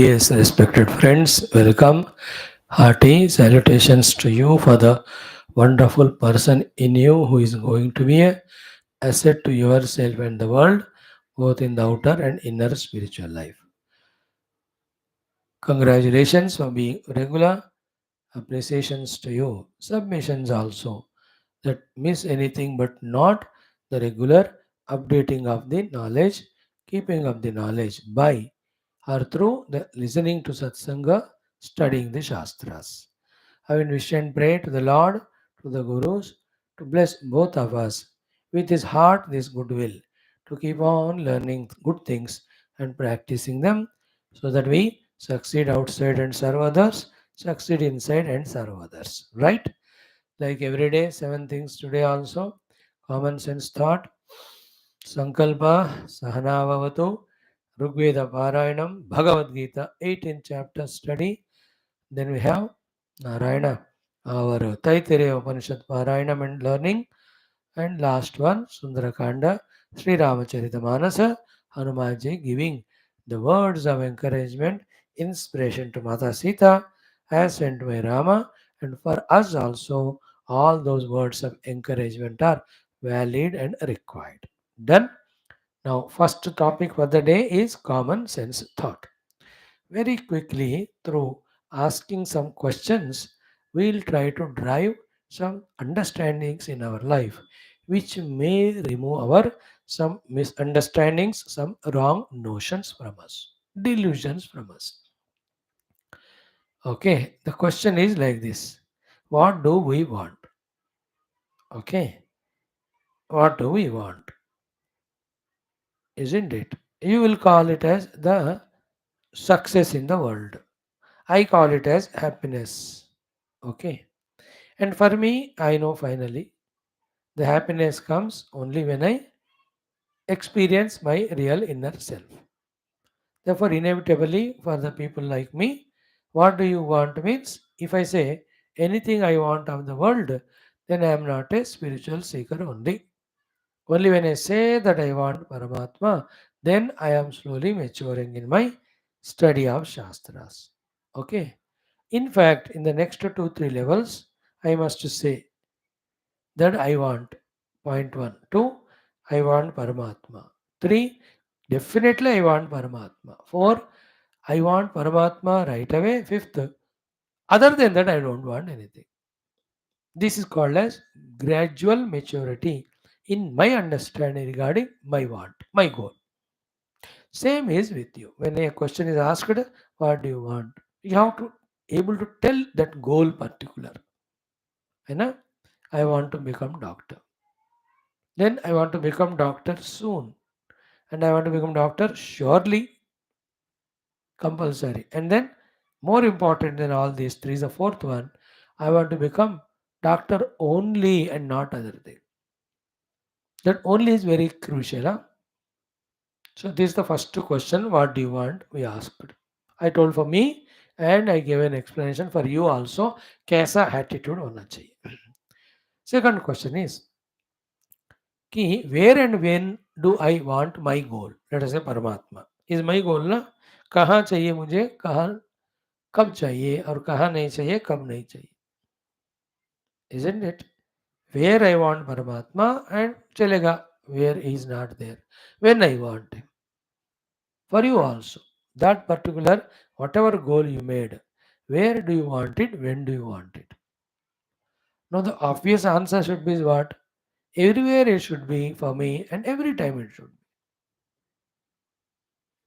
Yes, respected friends, welcome. Hearty salutations to you for the wonderful person in you who is going to be a asset to yourself and the world, both in the outer and inner spiritual life. Congratulations for being regular. Appreciations to you. Submissions also that miss anything but not the regular updating of the knowledge, keeping of the knowledge by or through the listening to satsanga, studying the shastras. I will wish and pray to the Lord, to the Gurus, to bless both of us with his heart, this goodwill, to keep on learning good things and practicing them so that we succeed outside and serve others, succeed inside and serve others. Right? Like every day, seven things today also. Common sense thought, Sankalpa, Sahanavavatu, Rigveda Parayanam, Bhagavad Gita, 18 chapter study. Then we have Narayana, our Taittiriya Upanishad Parayanam and learning. And last one, Sundarakanda, Sri Ramacharita Manasa, Hanumanji giving the words of encouragement, inspiration to Mata Sita, as sent by Rama, and for us also, all those words of encouragement are valid and required. Done. Now, first topic for the day is common sense thought. Very quickly, through asking some questions, we'll try to drive some understandings in our life which may remove our some misunderstandings, some wrong notions from us, delusions from us. Okay, the question is like this: what do we want? Okay, what do we want? Isn't it? You will call it as the success in the world. I call it as happiness. Okay. And for me, I know finally the happiness comes only when I experience my real inner self. Therefore, inevitably, for the people like me, what do you want means if I say anything I want of the world, then I am not a spiritual seeker only. Only when I say that I want Paramatma, then I am slowly maturing in my study of Shastras. Okay. In fact, in the next 2 3 levels, I must say that I want. Point one. Two, I want Paramatma. Three, definitely I want Paramatma. Four, I want Paramatma right away. Fifth, other than that, I don't want anything. This is called as gradual maturity in my understanding regarding my want, my goal. Same is with you. When a question is asked, what do you want? You have to able to tell that goal particular. You know, I want to become doctor. Then I want to become doctor soon. And I want to become doctor surely, compulsory. And then more important than all these three is the fourth one. I want to become doctor only and not other thing. That only is very crucial. Huh? So this is the first question. What do you want? We asked. I told for me and I gave an explanation for you also. कैसा attitude होना चाहिए. Second question is कि where and when do I want my goal? Let us say परमात्मा is my goal ना. कहाँ चाहिए मुझे, कहाँ कब चाहिए और कहाँ नहीं चाहिए, कब नहीं चाहिए. Isn't it? Where I want Paramatma and chalega where he is not there. When I want him. For you also. That particular whatever goal you made. Where do you want it? When do you want it? Now the obvious answer should be what? Everywhere it should be for me and every time it should be.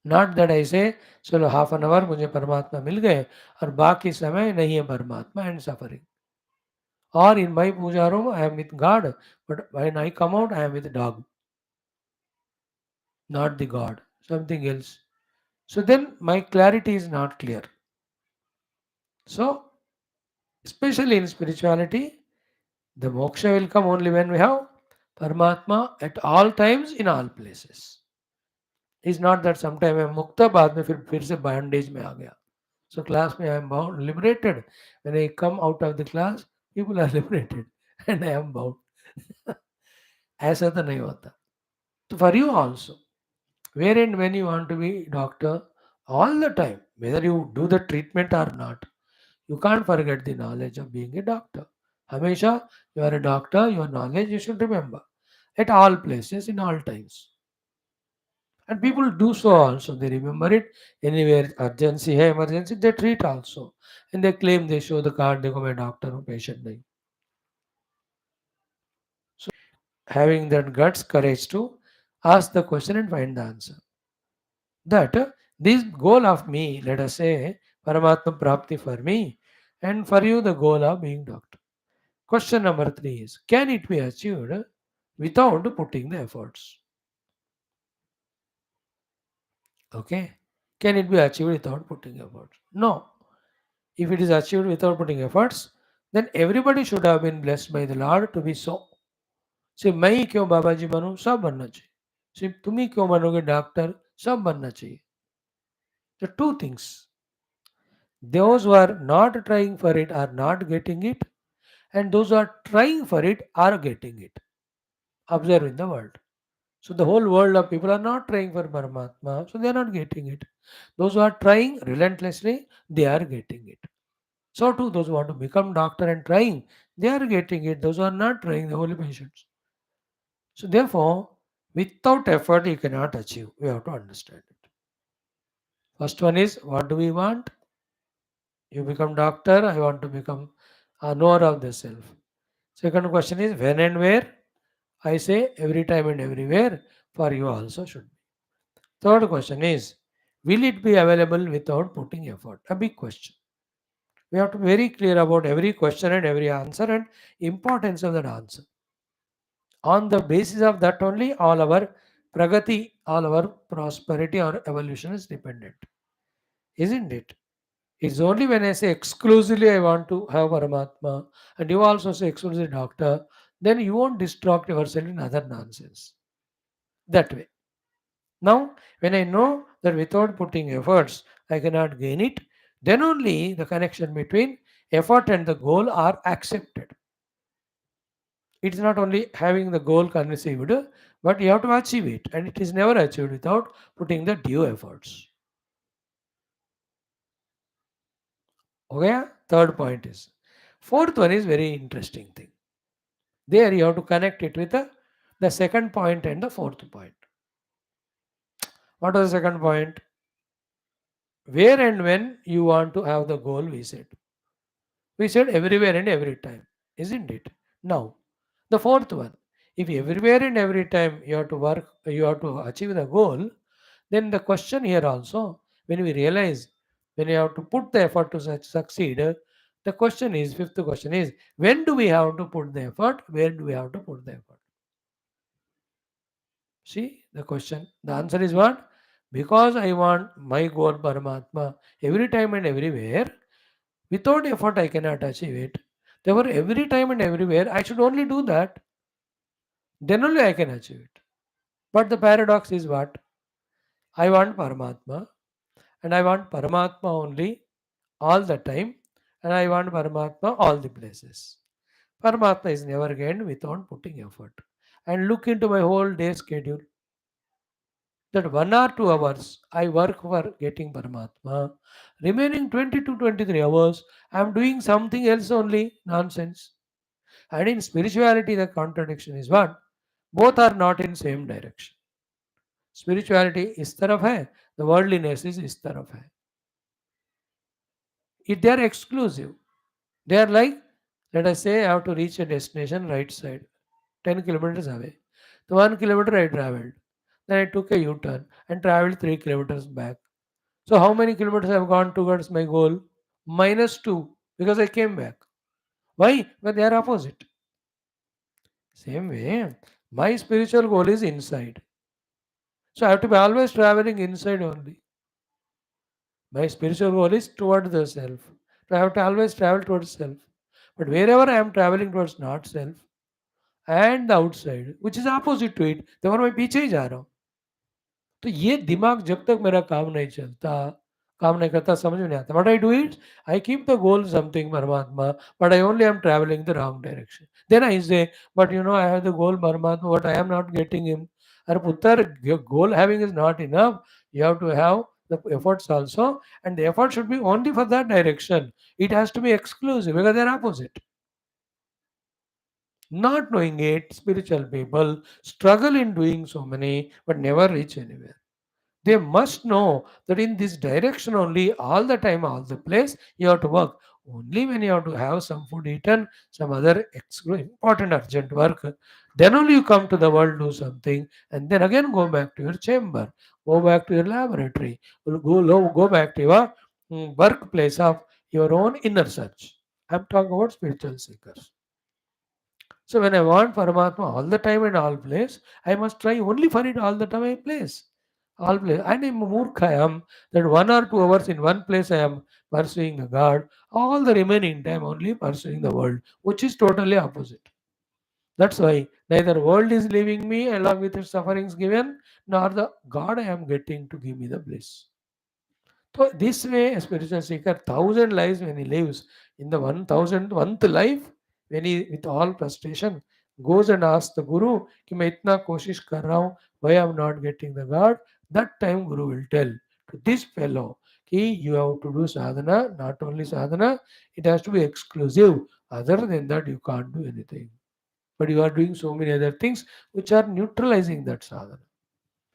Not that I say चलो half an hour मुझे परमात्मा मिल गए और बाकी समय नहीं है परमात्मा and suffering. Or in my puja room, I am with God, but when I come out, I am with dog, not the God, something else. So then my clarity is not clear. So, especially in spirituality, the moksha will come only when we have Paramatma at all times, in all places. It's not that sometime I am mukta, बाद में फिर से bondage में आ गया. So class में I am bound, liberated. When I come out of the class, people are liberated and I am bound. ऐसा तो नहीं होता. So for you also, where and when you want to be doctor all the time, whether you do the treatment or not. You can't forget the knowledge of being a doctor. Hamesha, you are a doctor, your knowledge you should remember at all places, in all times. And people do so also. They remember it anywhere, urgency, hai, emergency, they treat also. And they claim they show the card, they go my doctor, no patient. Nahi. So having that guts, courage to ask the question and find the answer. That this goal of me, let us say, Paramatma Prapti for me, and for you the goal of being doctor. Question number 3 is, can it be achieved without putting the efforts? Okay. Can it be achieved without putting efforts? No. If it is achieved without putting efforts, then everybody should have been blessed by the Lord to be so. सिर्फ मैं ही क्यों बाबा जी बनूं, सब बनना चाहिए. सिर्फ तुम ही क्यों बनोगे डॉक्टर, सब बनना चाहिए. The two things. Those who are not trying for it are not getting it, and those who are trying for it are getting it. Observe in the world. So the whole world of people are not trying for Paramatma, so they are not getting it. Those who are trying relentlessly, they are getting it. So too, those who want to become doctor and trying, they are getting it. Those who are not trying, the holy patients. So therefore, without effort, you cannot achieve. We have to understand it. First one is, what do we want? You become doctor, I want to become a knower of the self. Second question is, when and where? I say every time and everywhere. For you also should be. Third question is, will it be available without putting effort? A big question. We have to be very clear about every question and every answer and importance of that answer. On the basis of that only, all our pragati, all our prosperity or evolution is dependent. Isn't it? It's only when I say exclusively I want to have Paramatma and you also say exclusively doctor, then you won't distract yourself in other nonsense. That way. Now, when I know that without putting efforts I cannot gain it, then only the connection between effort and the goal are accepted. It's not only having the goal conceived, but you have to achieve it, and it is never achieved without putting the due efforts. Okay? Third point is. Fourth one is very interesting thing. There you have to connect it with the second point and the fourth point. What was the second point? Where and when you want to have the goal, we said. We said everywhere and every time, isn't it? Now, the fourth one. If everywhere and every time you have to work, you have to achieve the goal, then the question here also, when we realize, when you have to put the effort to succeed, the question is, fifth question is, when do we have to put the effort? Where do we have to put the effort? See the question. The answer is what? Because I want my goal, Paramatma, every time and everywhere, without effort I cannot achieve it. Therefore, every time and everywhere I should only do that. Then only I can achieve it. But the paradox is what? I want Paramatma and I want Paramatma only all the time and I want Paramatma all the places. Paramatma is never gained without putting effort. And look into my whole day schedule. That 1 or 2 hours I work for getting Paramatma. Remaining 20 to 23 hours, I am doing something else only, nonsense. And in spirituality, the contradiction is what? Both are not in same direction. Spirituality is taraf hai, the worldliness is taraf hai. If they are exclusive, they are like, let us say I have to reach a destination right side, 10 kilometers away. The 1 kilometer I traveled. Then I took a U-turn and traveled 3 kilometers back. So how many kilometers I have gone towards my goal? -2 because I came back. Why? But they are opposite. Same way, my spiritual goal is inside. So I have to be always traveling inside only. My spiritual goal is toward the self. So I have to always travel towards self. But wherever I am traveling towards not self and the outside, which is opposite to it, then मैं पीछे ही जा रहा हूँ. तो ये दिमाग जब तक मेरा काम नहीं चलता, काम नहीं करता, समझ में नहीं आता. What I do is I keep the goal something Paramatma, but I only am traveling the wrong direction. Then I say, but you know I have the goal Paramatma, but I am not getting him. अरे पुत्र, your goal having is not enough. You have to have the efforts also, and the effort should be only for that direction. It has to be exclusive because they're opposite. Not knowing it, spiritual people struggle in doing so many but never reach anywhere. They must know that in this direction only, all the time, all the place, you have to work. Only when you have to have some food eaten, some other important urgent work, then only you come to the world, do something, and then again go back to your chamber, go back to your laboratory, go back to your workplace of your own inner search. I'm talking about spiritual seekers. So when I want Paramatma all the time and all place, I must try only for it all the time I place. All place. And I'm murkha I am that 1 or 2 hours in one place I am pursuing the God. All the remaining time only pursuing the world, which is totally opposite. That's why neither world is leaving me along with its sufferings given, nor the God I am getting to give me the bliss. So this way, a spiritual seeker, 1,000 lives when he lives, in the 1,001th life, when he with all frustration goes and asks the Guru, कि मैं इतना कोशिश कर रहा हूँ, why I am not getting the God? That time Guru will tell to this fellow, कि you have to do sadhana, not only sadhana, it has to be exclusive. Other than that, you can't do anything. But you are doing so many other things which are neutralizing that sadhana.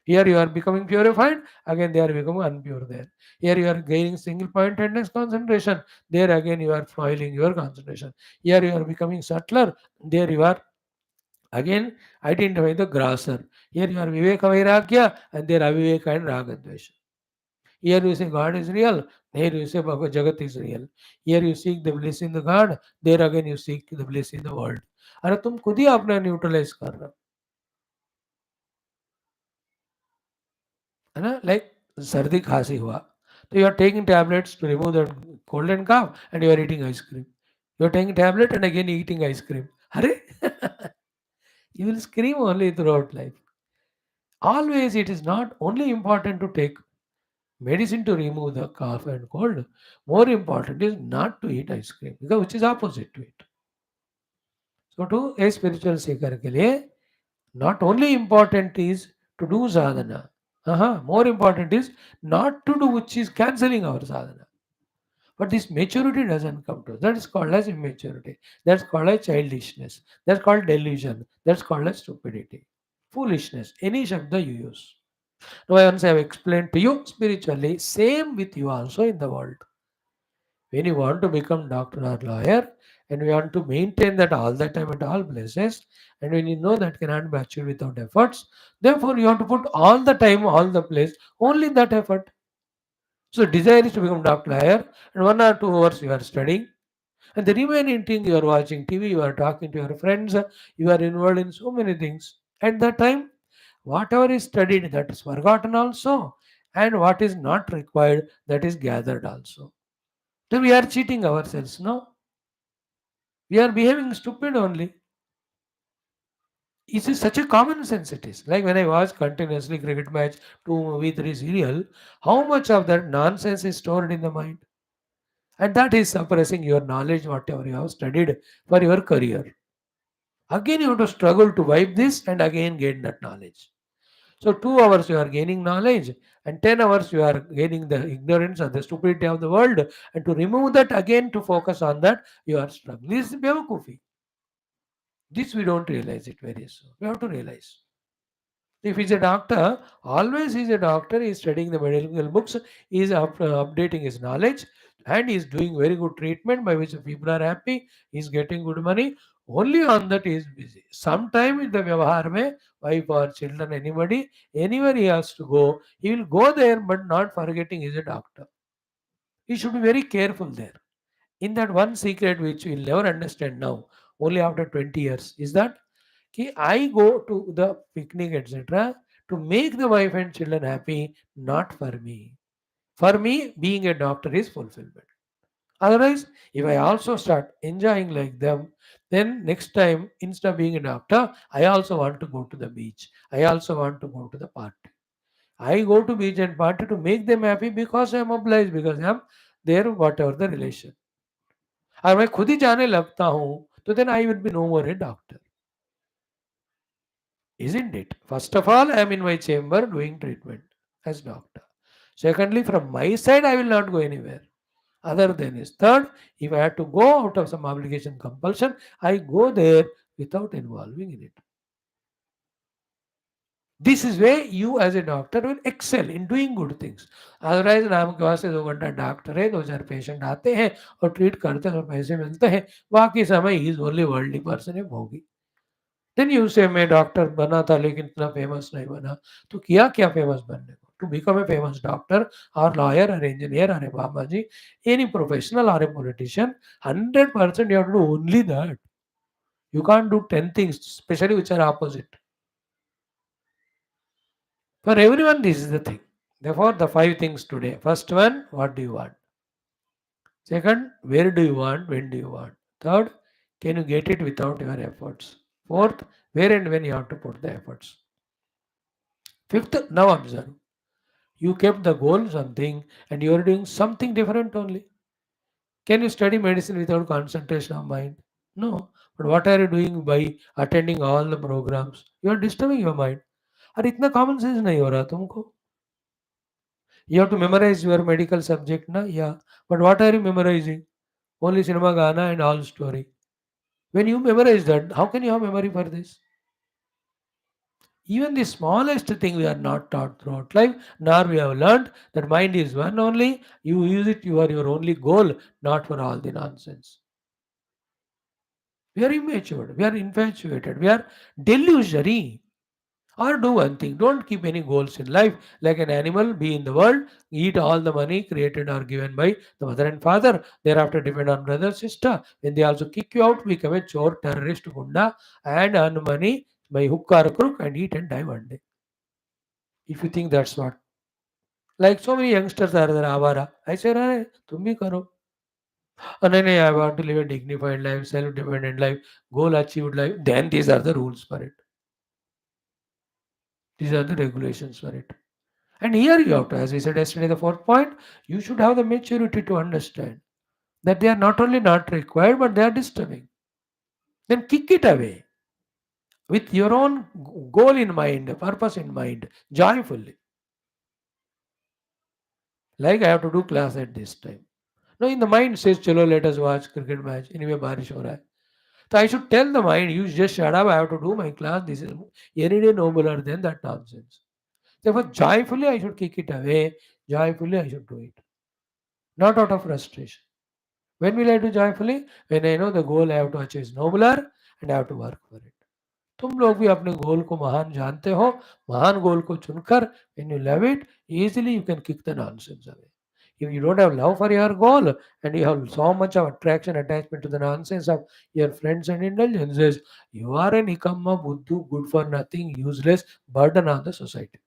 Here you are becoming purified, again they are becoming unpure there. Here you are gaining single pointedness concentration, there again you are foiling your concentration. Here you are becoming subtler, there you are again identifying the grasser. Here you are Viveka Vairagya, and there Aviveka and Ragadvesha. Here you say God is real, here you say Jagat is real. Here you seek the bliss in the God, there again you seek the bliss in the world. अरे तुम खुद ही अपना neutralise कर रहे हो, है ना? Like सर्दी खांसी हुआ तो you are taking tablets to remove the cold and cough and you are eating ice cream. You are taking tablet and again eating ice cream. अरे you will scream only throughout life. Always it is not only important to take medicine to remove the cough and cold. More important is not to eat ice cream because which is opposite to it. So to a spiritual seeker के लिए not only important is to do sadhana. More important is not to do which is cancelling our sadhana. But this maturity doesn't come to us. That is called as immaturity. That's called as childishness. That's called delusion. That's called as stupidity. Foolishness. Any shabda you use. Now, once I have explained to you spiritually, same with you also in the world. When you want to become doctor or lawyer, and you want to maintain that all the time at all places, and when you know that cannot be achieved without efforts, therefore you have to put all the time, all the place, only that effort. So desire is to become doctor lawyer, and 1 or 2 hours you are studying, and the remaining thing you are watching TV, you are talking to your friends, you are involved in so many things. At that time, whatever is studied that is forgotten also, and what is not required that is gathered also. Then we are cheating ourselves, no? We are behaving stupid only. It is such a common sense it is. Like when I watch continuously cricket match, 2 movie, 3 serial, how much of that nonsense is stored in the mind? And that is suppressing your knowledge, whatever you have studied for your career. Again, you have to struggle to wipe this and again gain that knowledge. So, 2 hours you are gaining knowledge, and 10 hours you are gaining the ignorance and the stupidity of the world. And to remove that again, to focus on that, you are struggling. This is Bevakufi. This we don't realize it very soon. We have to realize. If he's a doctor, always he's a doctor, he's studying the medical books, he's updating his knowledge, and he's doing very good treatment by which people are happy, he's getting good money. Only on that he is busy. Sometime in the Vyavahar mein, wife or children, anybody, anywhere he has to go, he will go there, but not forgetting he's a doctor. He should be very careful there. In that one secret which we'll never understand now, only after 20 years, is that I go to the picnic, etc., to make the wife and children happy, not for me. For me, being a doctor is fulfillment. Otherwise, if I also start enjoying like them, then next time, instead of being a doctor, I also want to go to the beach. I also want to go to the party. I go to beach and party to make them happy because I am obliged, because I am there, whatever the relation. और मैं खुद ही जाने लगता हूँ, तो then I will be no more a doctor. Isn't it? First of all, I am in my chamber doing treatment as doctor. Secondly, from my side, I will not go anywhere other than this. Third, if I had to go out of some obligation compulsion, I go there without involving in it. This is where you as a doctor will excel in doing good things. Otherwise नाम के वास्ते 2 घंटा doctor है, 2 4 patient आते हैं और treat करते हैं और पैसे मिलते हैं, बाकी समय he is only worldly person है, भोगी. देन यू से मैं डॉक्टर बना था लेकिन इतना फेमस नहीं बना. तो किया क्या फेमस बनने को? To become a famous doctor or lawyer or engineer or a baba ji, any professional or a politician, 100% you have to do only that. You can't do 10 things, especially which are opposite. For everyone, this is the thing. Therefore, the 5 things today. First one, what do you want? Second, where do you want? When do you want? Third, can you get it without your efforts? Fourth, where and when you have to put the efforts. Fifth, now observe. You kept the goal something and you are doing something different only. Can you study medicine without concentration of mind? No. But what are you doing by attending all the programs? You are disturbing your mind. अरे इतना common sense नहीं हो रहा तुमको. You have to memorize your medical subject, na? Yeah. But what are you memorizing? Only cinema, Gana, and all story. When you memorize that, how can you have memory for this? Even the smallest thing we are not taught throughout life, nor we have learned that mind is one only. You use it, you are your only goal, not for all the nonsense. We are immature, we are infatuated, we are delusionary. Or do one thing, don't keep any goals in life. Like an animal, be in the world, eat all the money created or given by the mother and father, thereafter depend on brother, sister. When they also kick you out, become a chore, terrorist, gunda, and earn money by hook or crook and eat and die one day. If you think that's what. Like so many youngsters are there, avara. I say, "Arey, tum bhi karo." No, no, I want to live a dignified life, self-dependent life, goal achieved life. Then these are the rules for it. These are the regulations for it. And here you have to, as we said yesterday, the fourth point, you should have the maturity to understand that they are not only not required, but they are disturbing. Then kick it away with your own goal in mind, purpose in mind, joyfully. Like I have to do class at this time. No, in the mind says, chalo, let us watch cricket match. Anyway, barish ho raha hai. So I should tell the mind, you just shut up, I have to do my class. This is any day nobler than that nonsense. Therefore, joyfully I should kick it away. Joyfully I should do it. Not out of frustration. When will I do joyfully? When I know the goal I have to achieve is nobler and I have to work for it. तुम लोग भी अपने गोल को महान जानते हो. महान गोल को चुनकर when you love it, easily you can kick the nonsense away. If you don't have love for your goal and you have so much of attraction, attachment to the nonsense of your friends and indulgences, you are an ikamma buddhu, good for nothing, useless, burden on the society.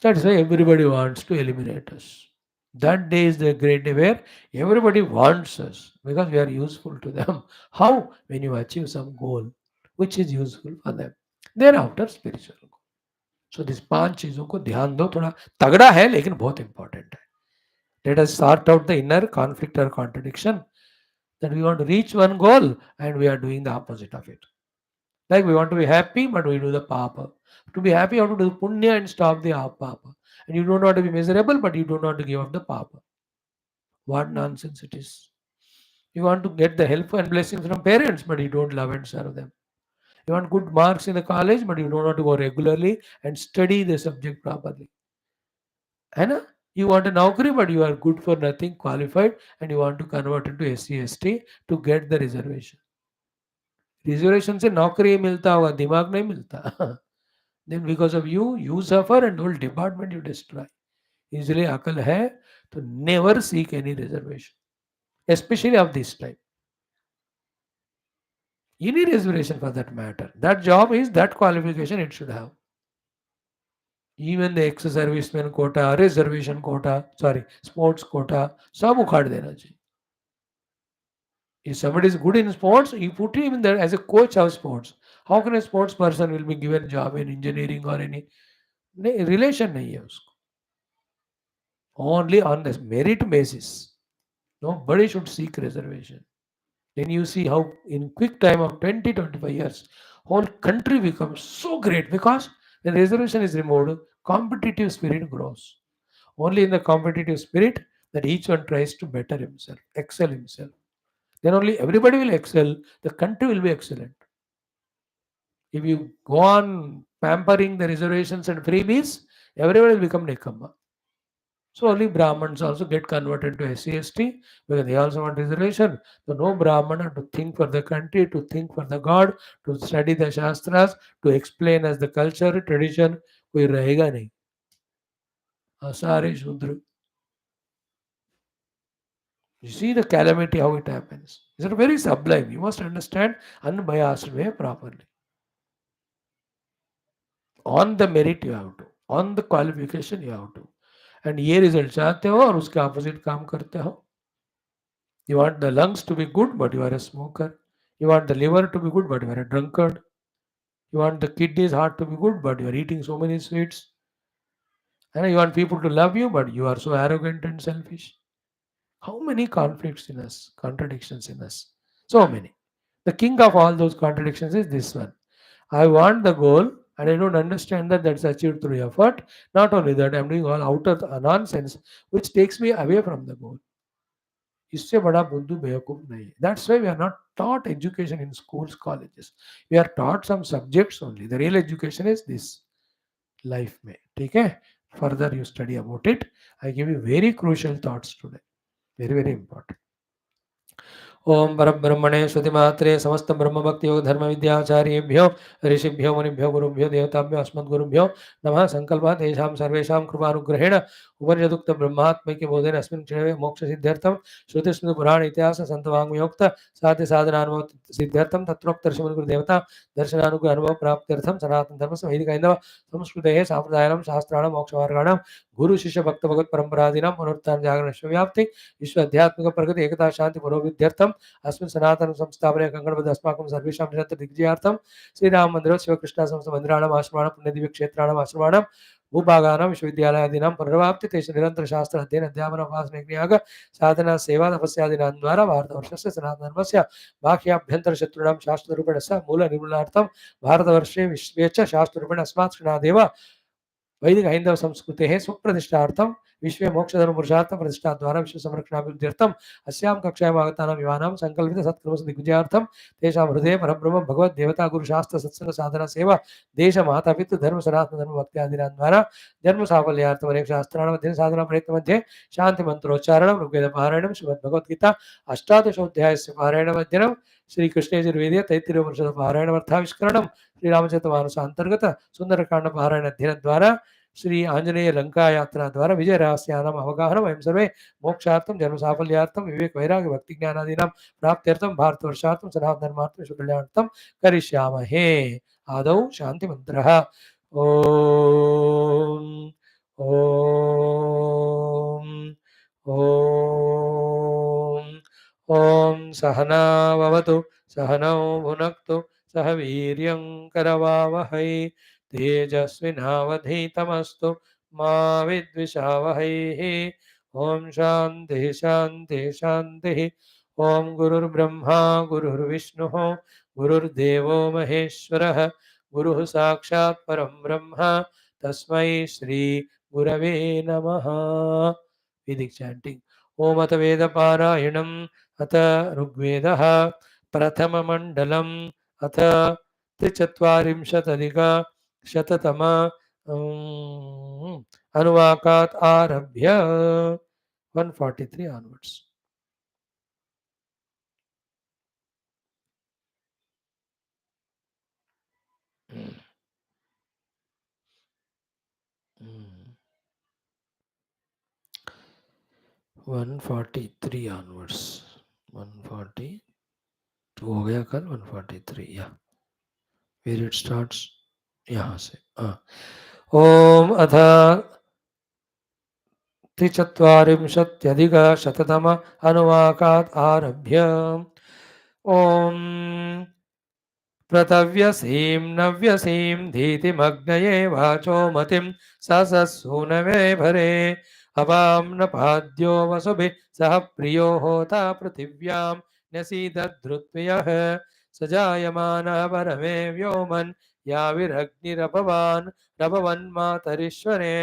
That's why everybody wants to eliminate us. That day is the great day where everybody wants us because we are useful to them. How? When you achieve some goal which is useful for them. Thereafter spiritual goal. So this 5 चीजों को ध्यान दो. थोड़ा तगड़ा है लेकिन बहुत important है. Let us sort out the inner conflict or contradiction that we want to reach one goal and we are doing the opposite of it. Like we want to be happy, but we do the papa. To be happy, you have to do punya and stop the papa. And you don't want to be miserable, but you don't want to give up the papa. What nonsense it is. You want to get the help and blessings from parents, but you don't love and serve them. You want good marks in the college, but you don't want to go regularly and study the subject properly. And you want a naukri, but you are good for nothing, qualified, and you want to convert into SC/ST to get the reservation. Reservation से नौकरी मिलता होगा, दिमाग नहीं मिलता. Then because of you, you suffer and whole department you destroy. इसलिए अकल है तो never seek any reservation, especially of this type. Any reservation for that matter. That job is that qualification it should have. Even the ex-serviceman quota, reservation quota, sorry, sports quota, सब उखाड़ देना चाहिए. If somebody is good in sports, you put him in there as a coach of sports. How can a sports person will be given job in engineering or any relation नहीं है उसको. Only on the merit basis. Nobody should seek reservation. Then you see how in quick time of 20-25 years, whole country becomes so great because When reservation is removed, competitive spirit grows. Only in the competitive spirit that each one tries to better himself, excel himself. Then only everybody will excel, the country will be excellent. If you go on pampering the reservations and freebies, everyone will become Nikamba. So only Brahmins also get converted to SCST because they also want reservation. So no Brahmana to think for the country, to think for the God, to study the Shastras, to explain as the culture, tradition, कोई रहेगा नहीं. सारे शूद्र. You see the calamity how it happens. It's very sublime. You must understand unbiased way properly. On the merit you have to, on the qualification you have to. And ये result चाहते हो और उसके ऑपोजिट काम करते हो. You want the lungs to be good, but you are a smoker. You want the liver to be good, but you are a drunkard. You want the kidneys, heart to be good, but you are eating so many sweets. And you want people to love you, but you are so arrogant and selfish. How many conflicts in us, contradictions in us? So many. The king of all those contradictions is this one. I want the goal and I don't understand that that's achieved through effort. Not only that, I'm doing all outer nonsense which takes me away from the goal. इससे बड़ा बुद्धू बेवकूफ नहीं है. That's why we are not taught education in schools, colleges. We are taught some subjects only. The real education is this life में. ठीक है? Further you study about it. I give you very crucial thoughts today. Very, very important. ओम परब्रह्मणे श्रुतिमात्रे समस्त ब्रह्म भक्ति योग धर्म विद्याचार्येभ्यो ऋषिभ्यो मुनिभ्यो गुरुभ्यो देवताभ्यो अस्मद्गुरुभ्यो नमः. संकल्पः तेषां सर्वेषां कृपानुग्रहेण उपनिषदुक्त ब्रह्मात्मैक्य बोधेन अस्मिन् क्षणे मोक्ष सिद्ध्यर्थं श्रुतिस्मृति पुराण इतिहास संतवाङ्मयोक्त साध्य साधनानुभव सिद्ध्यर्थं तत्रोक्त ऋषि मुनि देवता दर्शनानुग्रह अनुभव प्राप्त्यर्थं सनातन धर्म वैदिक हैन्दव संस्कृतेः साम्प्रदायानां शास्त्राणां मोक्षमार्गाणां गुरु शिष्य भक्त भगवत परंपरादीनां पुनरुत्थान जागरण विश्वव्याप्ति विश्व आध्यात्मिक प्रगति एकता शांति पुरोभिद्यर्थम अस्मिन् सनातन संस्थापने कंकणबद्ध अस्माकं सर्वेषां निरन्तर दिग्विजयार्थं श्रीराम मंदिर शिवकृष्ण संस्थ मंदिराणाम् आश्रमाणां पुण्यदिव्य क्षेत्राणाम् आश्रमाणां भूभागानां विश्वविद्यालयादीनां पुनर्वाप्ति तेषु निरंतर शास्त्र अध्ययन अध्यापन उपासना यज्ञ साधना सेवा तपस्यादीनां द्वारा भारतवर्षस्य सनातन धर्मस्य बाह्याभ्यन्तर शत्रूणां शास्त्ररूपेण सह मूल निर्मूलनार्थं भारतवर्षे विश्वे च शास्त्ररूपेण अस्मात् क्षणादेव वैदिक हैंदव संस्कृते सुप्रतिष्ठार्थम विश्व मोक्ष धर्म पुरुषार्थ प्रतिष्ठा द्वारा विश्व संरक्षणाभिवृद्ध्यर्थम अस्यां कक्षायाम् आगतानां युवानां संकल्पित सत्कर्म दिग्विजयार्थम तेषां हृदये परब्रह्म भगवत देवता गुरु शास्त्र सत्संग साधना सेवा देश माता पितृ धर्म सनातन धर्म भक्ति आदिनां द्वारा जन्म साफल्यार्थम अनेक शास्त्राणां अध्ययन साधना प्रयत्न मध्ये शांति मंत्रोच्चारणं ऋग्वेद पारायणं श्रीमद् भगवत गीता अष्टादशोऽध्यायस्य पारायणम् अध्ययनं श्री कृष्णयजुर्वेदीय तैत्तिरीय उपनिषद पारायणार्थाविष्करणं श्री रामचरितमानस अंतर्गत सुंदरकांड पारायण अध्ययन द्वारा श्री आंजनेय लंका यात्रा द्वारा विजय रहस्यानाम अवगाहनम वयं सर्वे मोक्षार्थम जन्म साफल्यार्थम विवेक वैराग्य भक्ति ज्ञानादीनां प्राप्त्यर्थम भारतवर्षार्थम सनातन धर्मार्थम विश्वकल्याणार्थम करिष्यामहे. आदौ शांति मंत्रः. ओम ओम ओम ओम सहना भवतु सहनौ भुनक्तु सह वीर्यं करवावहै तेजस्विनावधीतमस्तु मा विद्विषावहैः. ओम शांति शांति शांति. ओम गुरुर्ब्रह्मा गुरुर्विष्णुः गुरुर्देवो महेश्वरः गुरुः साक्षात् परं ब्रह्म तस्मै श्री गुरवे नमः. वैदिक चैंटिंग. ओम अथ वेद पारायणम् अथ ऋग्वेदः प्रथममण्डलम् अथ त्रिचत्वारिंशदधिक शततम अनुवाकात् आरभ्य 143 onwards. Mm. 143 onwards. 142 हो गया कल. 143 या where it starts यहाँ से. ओम अथ त्रिचत्वारिंशत्यधिकशततम अनुवाकात् आरभ्य. ओम प्रतव्यसीं नव्यसीं धीतिमग्नये वाचो मतिं ससूनवे भरे अपां नपाद्यो वसुभिः सह प्रियो होता पृथिव्यां न्यसीदधृत्वयः सजायमानः परमे व्योमन् याविरग्निरभवान् रभवन्मातरीश्वरे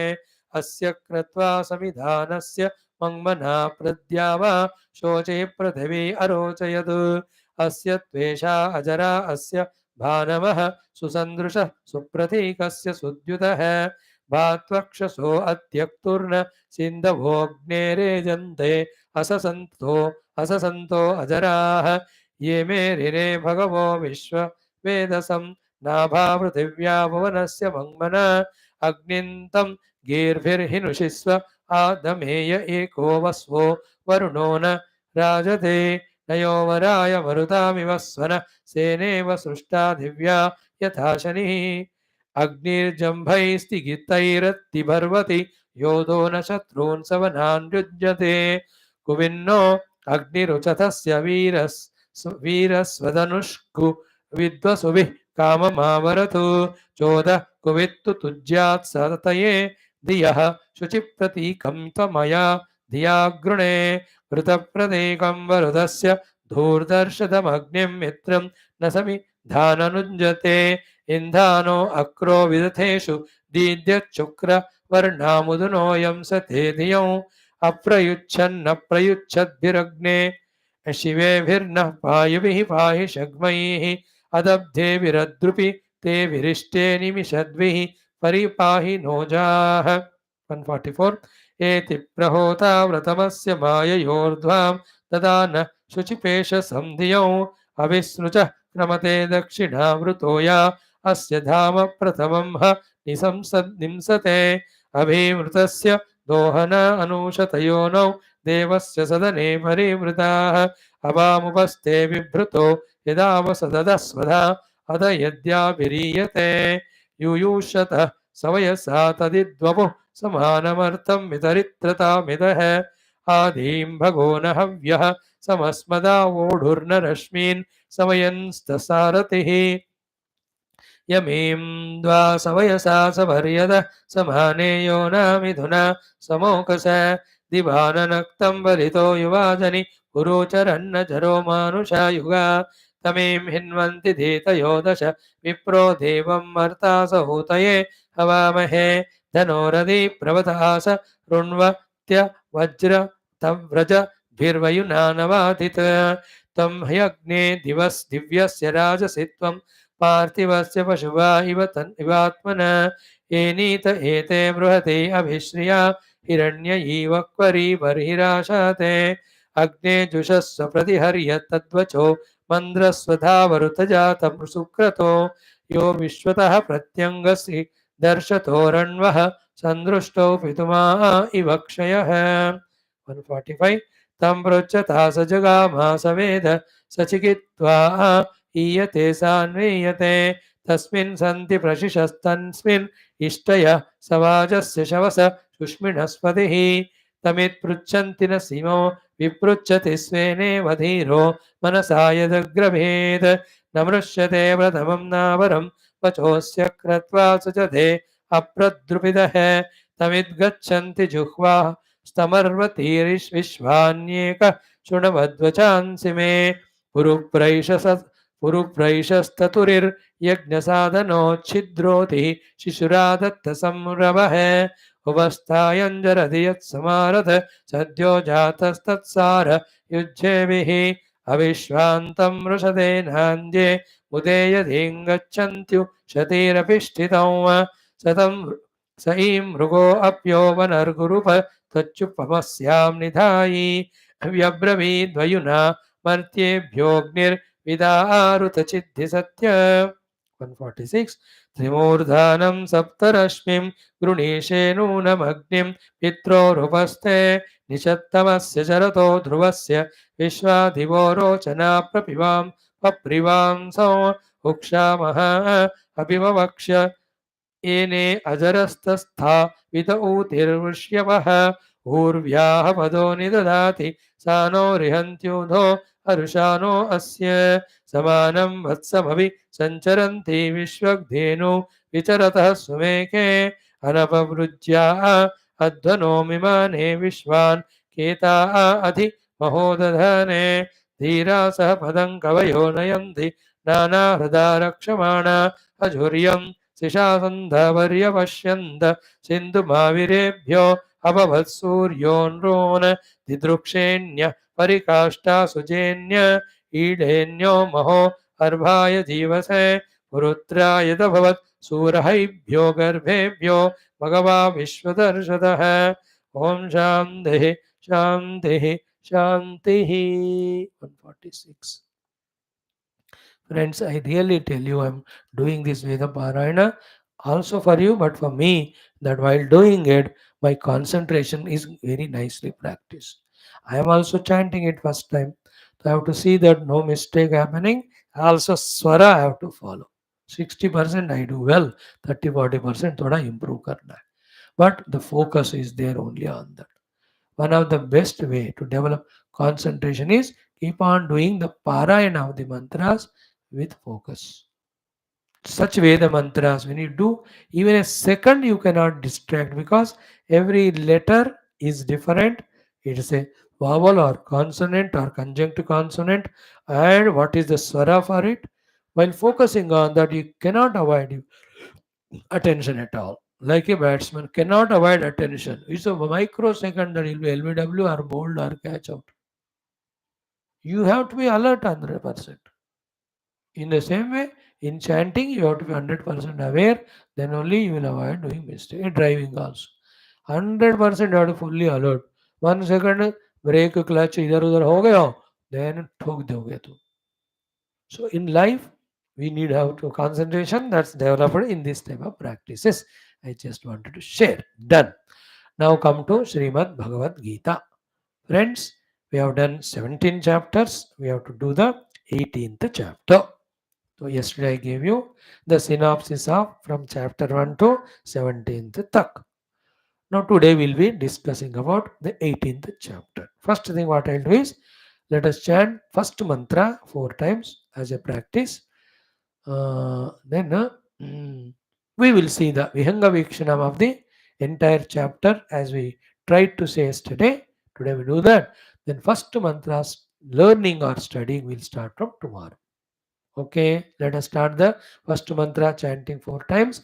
अस्य क्रत्वा समिधानस्य मङ्मना प्रद्यावा शोचे पृथिवी अरोचयत् अस्य त्वेषा अजरा अस्य भानवः सुसन्दृशः सुप्रतीकस्य सुद्युतः भात्वक्षसो अत्यक्तुर्न सिन्धवोऽग्नेरेजन्ते अससन्तो अजराः ये मे ऋणे भगवो विश्ववेदसं नाभा पृथिव्या भुवनस्य मङ्मना अग्निन्तं गीर्भिर्हिनुषिस्व आदमेय एको वस्वो वरुणो न राजते नयोवराय मरुतामिव स्वन सेनेव सृष्टा दिव्या यथा शनिः अग्निर्जम्भैस्तिगितैरत्तिभर्वति योधो न शत्रून् सवनान् युज्यते कुविन्नो अग्निरुचतस्य वीरस्वदनुष्कु विद्वसुभिः काममावरतु चोदः कुवित्तु तुज्यात् सतये धियः शुचिप्रतीकं त्वमया धिया गृणे ऋतप्रतीकं वरुदस्य धूर्दर्शदमग्निं मित्रं न समिधाननुञ्जते इन्धानो अक्रो विदथेषु दीद्यच्छुक्रवर्णामुदुनोऽयं स ते धियौ अप्रयुच्छन्न प्रयुच्छद्भिरग्ने शिवेभिर्नः पायुभिः पाहि शग्मैः अदब्धेभिरद्रुपि ते विरिष्टे निमिषद्भिः परिपाहि नोजाः 144 एति प्रहोता व्रतमस्य माययोर्ध्वां ददान शुचिपेश संधियौ अविसृज क्रमते दक्षिणावृतो या अस्य धाम प्रथमं ह निंसते अभिमृतस्य दोहन अनुशतयो नौ देवस्य सदने परिवृताः अवामुपस्ते बिभृतो यदावसदस्वधा अध यद्याभिरीयते यूयूषतः सवयसा तदिद्वपुः समानमर्थं वितरित्रतामिदः आदीं भगो न हव्यः समस्मदावोढुर्न रश्मीन् समयंस्तसारथिः यमीं द्वा सवयसा सपर्यद समानेयो नामिथुना समोकस दिवाननक्तं वलितो युवाजनि गुरुचरन्न जरो मानुषायुगा तमीं हिन्वन्ति धीतयो दश विप्रो देवं मर्तासहूतये हवामहे धनोरधि प्रवतास ऋण्वत्य वज्र तव्रज भिर्वयुनानवादित त्वं ह्यग्ने दिव्यस्य राजसि त्वं पार्थिवस्य पशुवा इवात्मना एनीत एते बृहते अभिश्रिया हिरण्य इव क्वरी बर्हिराशाते अग्ने जुषस्व प्रतिहर्य तद्वचो मन्द्रस्वधावरुतजातं सुक्रतो यो विश्वतः प्रत्यङ्गसि दर्शतोरण्वः सन्दृष्टो पितुमा इव क्षयः 145 तं पृच्छता स जगामास वेद स चिकित्वा ईयते सान्वीयते तस्मिन् सन्ति प्रशिशस्तस्मिन् इष्टय सवाजस्य शवस शुष्मिणस्पतिः तमित्पृच्छन्ति न सीमो विपृच्छति स्वेनेव धीरो मनसा यदग्रभेद न मृष्यते प्रथमं नावरं वचोऽस्य क्रत्वा सुचते अप्रद्रुपिदः तमिद्गच्छन्ति जुह्वा स्तमर्वतीर्विश्वान्येक शृण्वद्वचांसि मे पुरुप्रैषस्ततुरिर्यज्ञसाधनोच्छिद्रोति शिशुरादत्तसंरवः उपस्थायञ्जरति यत्समारथ सद्यो जातस्तत्सार युज्येभिः अविश्वान्तं वृषदे नान्द्ये मुदेयधिङ्गच्छन्त्यु शतीरपिष्ठितौ सतं स ईं मृगो अप्यो वनर्गुरुप त्वच्चुपमस्यां निधायि व्यब्रवीद्वयुना मर्त्येभ्योऽग्निर्विदारुतचिद्धि सत्य 146 त्रिमूर्धानं सप्तरश्मिं गृणीषे नूनमग्निं पित्रोरुपस्थे निषत्तमस्य शरतो ध्रुवस्य विश्वाधिवो रोचना प्रपिवां पप्रिवांसो उक्षामः अभिवक्ष्य एने अजरस्तस्था वित ऊतिर्वृष्यवः ऊर्व्याः पदो निदधाति सानो रिहन्त्यूधो अरुषानो अस्य समानं वत्समभि सञ्चरन्ति विश्वग्धेनु विचरतः सुमेके अनपवृज्या अध्वनोमिमाने विश्वान् केता अधि महोदधने धीरा सह पदं कवयो नयन्ति नानाहृदा रक्षमाणा अजुर्यं सिशासन्धवर्यपश्यन्त सिन्धुमाविरेभ्यो अभवत्सूर्योऽनॄन् दिदृक्षेण्य परिकाष्ठा सुजेन्य ईडेन्यो महो अर्भाय जीवसे पुरुत्राय तभवत् सूरहैभ्यो गर्भेभ्यो भगवा विश्वदर्शदः ओम शांति शांति शांति 146. Friends, I really tell you, I'm doing this Veda Parayana also for you, but for me, that while doing it, my concentration is very nicely practiced. I am also chanting it first time. So I have to see that no mistake happening. Also, Swara I have to follow. 60% I do well, 30-40% thoda improve karna hai. But the focus is there only on that. One of the best way to develop concentration is keep on doing the parayana of the mantras with focus. Such way the mantras, when you do even a second, you cannot distract because every letter is different. It is a vowel or consonant or conjunct consonant, and what is the swara for it. While focusing on that, you cannot avoid attention at all. Like a batsman cannot avoid attention. It's a microsecond that will be LBW or bold or catch out. You have to be alert 100%. In the same way, in chanting, you have to be 100% aware, then only you will avoid doing mistake. In driving also. 100% you have to fully alert. 1 second break clutch इधर उधर हो गया then ठोक दोगे तुम. So in life, we need have to concentration that's developed in this type of practices. I just wanted to share. Done. Now come to Srimad Bhagavad Gita. Friends, we have done 17 chapters. We have to do the 18th chapter. So yesterday I gave you the synopsis of from chapter 1 to 17th tak. Now today we'll be discussing about the 18th chapter. First thing what I'll do is let us chant first mantra 4 times as a practice. Then we will see the Vihanga Vikshanam of the entire chapter as we tried to say yesterday. Today we do that. Then first mantras learning or studying will start from tomorrow. Okay, let us start the first mantra chanting 4 times.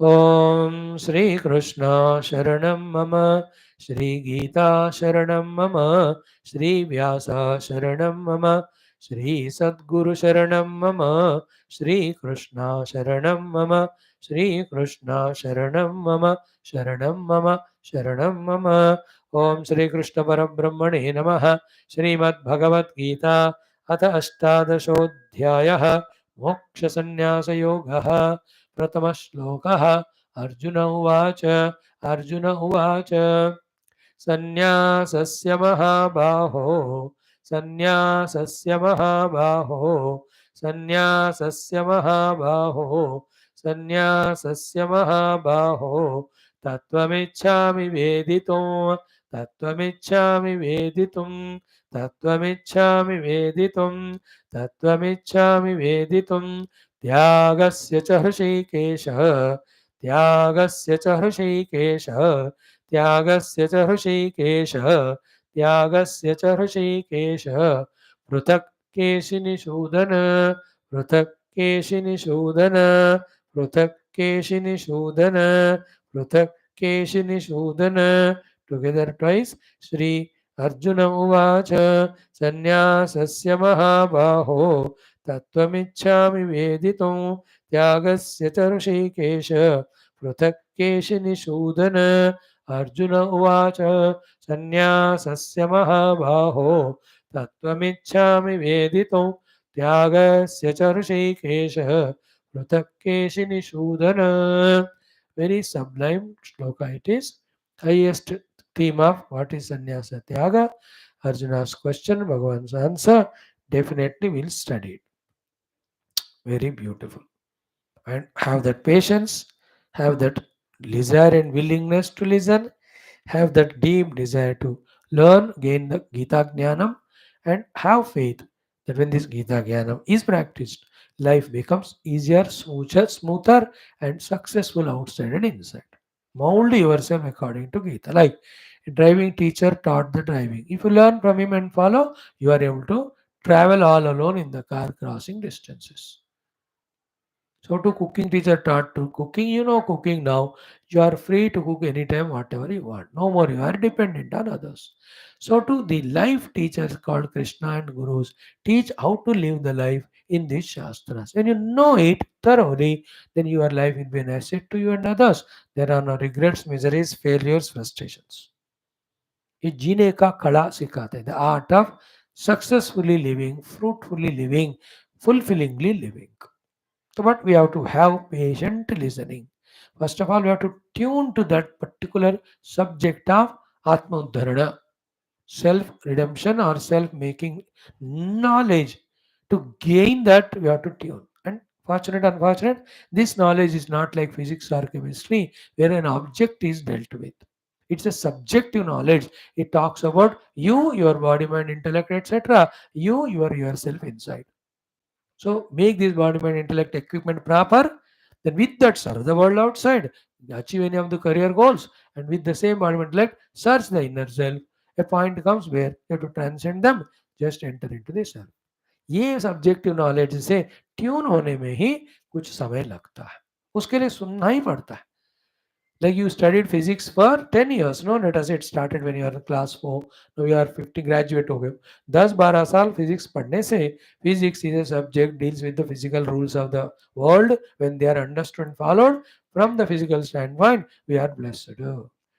Om Shri Krishna Sharanam Mama Shri Geetha Sharanam Mama Shri Vyasa Sharanam Mama Shri Sadguru Sharanam Mama Shri Krishna Sharanam Mama Shri Krishna Sharanam Mama Sharanam Mama Sharanam Mama Om Shri Krishna Parabrahmane Namaha Shrimad Bhagavad Gita अथ अष्टादशोऽध्यायः मोक्षसन्न्यासयोगः प्रथमश्लोकः अर्जुन उवाच अर्जुन उवाच सन्न्यासस्य महाबाहो सन्न्यासस्य महाबाहो सन्न्यासस्य महाबाहो सन्न्यासस्य महाबाहो तत्त्वमिच्छामि वेदितुं तत्त्वमिच्छामि वेदितुं तत्त्वमिच्छामि वेदितुं तत्त्वमिच्छामि वेदितुं त्यागस्य च हृषीकेशः त्यागस्य च हृषीकेशः त्यागस्य च हृषीकेशः त्यागस्य च हृषीकेशः पृथक् केशिनिषूदन पृथक् केशिनिषूदन पृथक् केशिनिषूदन पृथक् केशिनिषूदन टुगेदर ट्वाइस श्री अर्जुन उवाच सन्न्यासस्य महाबाहो तत्त्वमिच्छामि वेदितुं त्यागस्य च ऋषिकेश पृथक् केशिनिषूदन अर्जुन उवाच सन्न्यासस्य महाबाहो तत्त्वमिच्छामि वेदितुं त्यागस्य च ऋषिकेश पृथक् केशिनिषूदन. Very sublime shloka it is. Highest theme of what is sannyasa tyaga. Arjuna's question, Bhagavan's answer. Definitely we'll study it. Very beautiful. And have that patience, have that desire and willingness to listen, have that deep desire to learn, gain the Gita Jnanam, and have faith that when this Gita Jnanam is practiced, life becomes easier, smoother and successful outside and inside. Mold yourself according to Gita. Like a driving teacher taught the driving. If you learn from him and follow, you are able to travel all alone in the car crossing distances. So to cooking teacher taught to cooking, you know cooking now. You are free to cook anytime, whatever you want. No more you are dependent on others. So to the life teachers called Krishna and Gurus teach how to live the life in these Shastras. When you know it thoroughly, then your life will be an asset to you and others. There are no regrets, miseries, failures, frustrations. ये जीने का कला सिखाते हैं the art of successfully living fruitfully living fulfillingly living. So, but we have to have patient listening. First of all, we have to tune to that particular subject of Atma Uddharana, self redemption or self making knowledge. To gain that, we have to tune. And fortunate, unfortunate, this knowledge is not like physics or chemistry, where an object is dealt with. It's a subjective knowledge. It talks about you, your body, mind, intellect, etc. You are yourself inside. So make this body, mind, intellect equipment proper. Then with that, serve the world outside. Achieve any of the career goals. And with the same body, mind, intellect, search the inner self. A point comes where you have to transcend them. Just enter into the self. ये subjective knowledge से tune होने में ही कुछ समय लगता है उसके लिए सुनना ही पड़ता है like you studied physics for 10 years, no? Let us say it started when you are in class 4, now you are 50 graduate हो गए 10-12 साल physics पढ़ने से physics is a subject deals with the physical rules of the world when they are understood and followed from the physical standpoint we are blessed.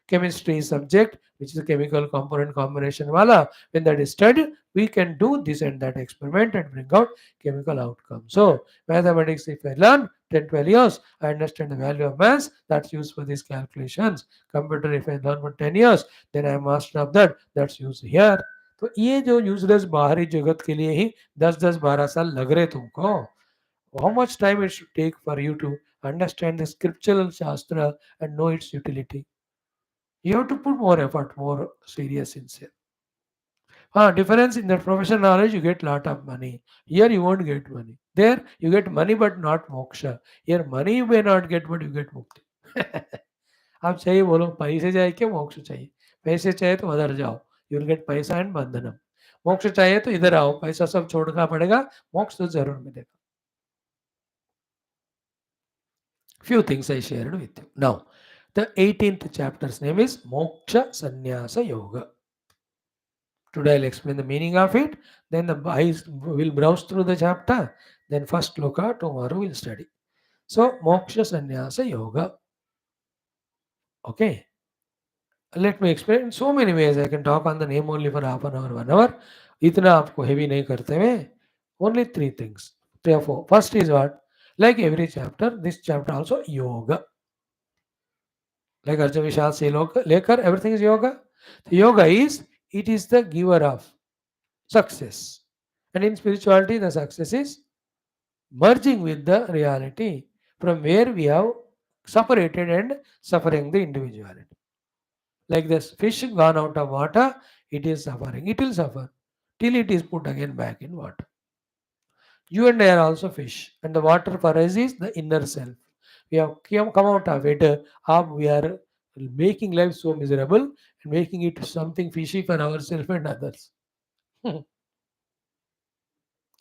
Chemistry is subject which is a chemical component combination wala when that is studied we can do this and that experiment and bring out chemical outcome. So mathematics if I learn 10-12 years I understand the value of mass that's used for these calculations. Computer if I learn for 10 years then I am master of that that's used here. तो ये जो useless बाहरी जगत के लिए ही 10-10 12 साल लग रहे तुमको how much time it should take for you to understand the scriptural shastra and know its utility. You have to put more effort, more serious, sincere. Difference in that professional knowledge, you get lot of money. Here you won't get money. There you get money but not moksha. Here money you may not get but you get mukti. आप चाहिए बोलो पैसे चाहिए क्या मोक्ष चाहिए पैसे चाहिए तो उधर जाओ यू विल गेट पैसा एंड बंधनम मोक्ष चाहिए तो इधर आओ पैसा सब छोड़ना पड़ेगा मोक्ष तो जरूर मिलेगा few things I shared with you. Now, the 18th chapter's name is Moksha Sannyasa Yoga. Today I'll explain the meaning of it. Then the eyes will browse through the chapter. Then first shloka tomorrow we'll study. So Moksha Sannyasa Yoga. Okay. Let me explain in so many ways. I can talk on the name only for half an hour, 1 hour. इतना आपको heavy नहीं करते हुए. Only three things. Three or four. First is what? Like every chapter, this chapter also yoga. Like Arjun Vishal say, Lekar, everything is yoga. The yoga is, it is the giver of success. And in spirituality, the success is merging with the reality from where we have separated and suffering the individuality. Like this fish gone out of water, it is suffering. It will suffer till it is put again back in water. You and I are also fish, and the water for us is the inner self. We have come out of it, we are making life so miserable and making it something fishy for ourselves and others.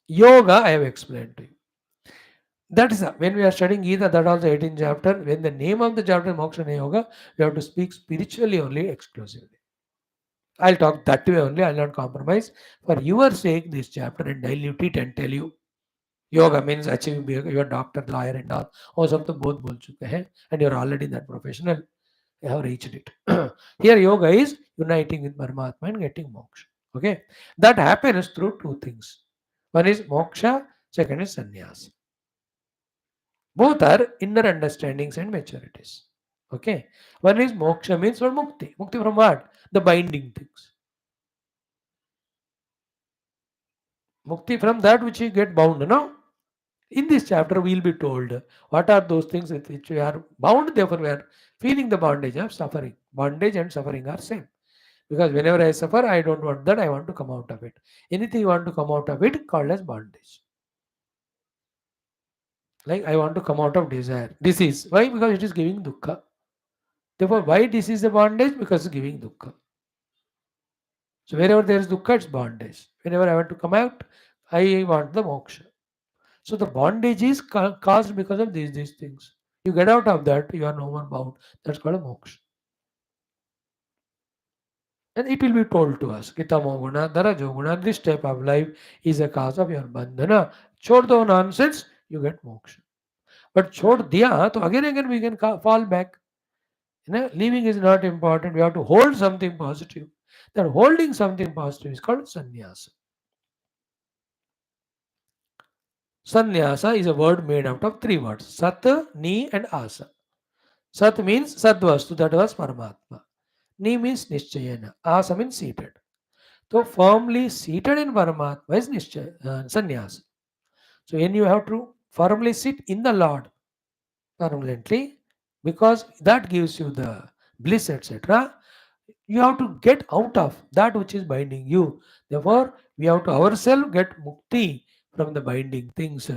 Yoga, I have explained to you. That is when we are studying Geetha, that also 18th chapter. When the name of the chapter is Moksha and Yoga, we have to speak spiritually only exclusively. I'll talk that way only. I'll not compromise. For your sake, this chapter and dilute it and tell you yoga means achieve your doctor lawyer and all वो सब तो बहुत बोल चुके हैं and you are already that professional you have reached it. Here yoga is uniting with Paramatma and getting moksha. Okay, that happens through two things. One is moksha, second is sannyas. Both are inner understandings and maturities. Okay, one is moksha means for mukti. Mukti from what? The binding things. Mukti from that which you get bound, no? In this chapter, we will be told what are those things with which we are bound, therefore, we are feeling the bondage of suffering. Bondage and suffering are same. Because whenever I suffer, I don't want that, I want to come out of it. Anything you want to come out of it, called as bondage. Like I want to come out of desire. Disease. Why? Because it is giving dukkha. Therefore, why disease is a bondage? Because it's giving dukkha. So wherever there is dukkha, it's bondage. Whenever I want to come out, I want the moksha. So the bondage is caused because of these things. You get out of that, you are no more bound. That's called a moksha. And it will be told to us, Kitamo guna, Darajo guna, this type of life is a cause of your bandhana. Chod do nonsense, you get moksha. But chod diya, so again we can fall back. Leaving is not important. We have to hold something positive. That holding something positive is called sannyasa. Sannyasa is a word made out of three words: Sat, Ni, and Asa. Sat means Sadvastu, that was Paramatma. Ni means Nishchayana. Asa means seated. So firmly seated in Paramatma is sannyasa. So when you have to firmly sit in the Lord permanently, because that gives you the bliss, etc. You have to get out of that which is binding you. Therefore, we have to ourselves get mukti from the binding things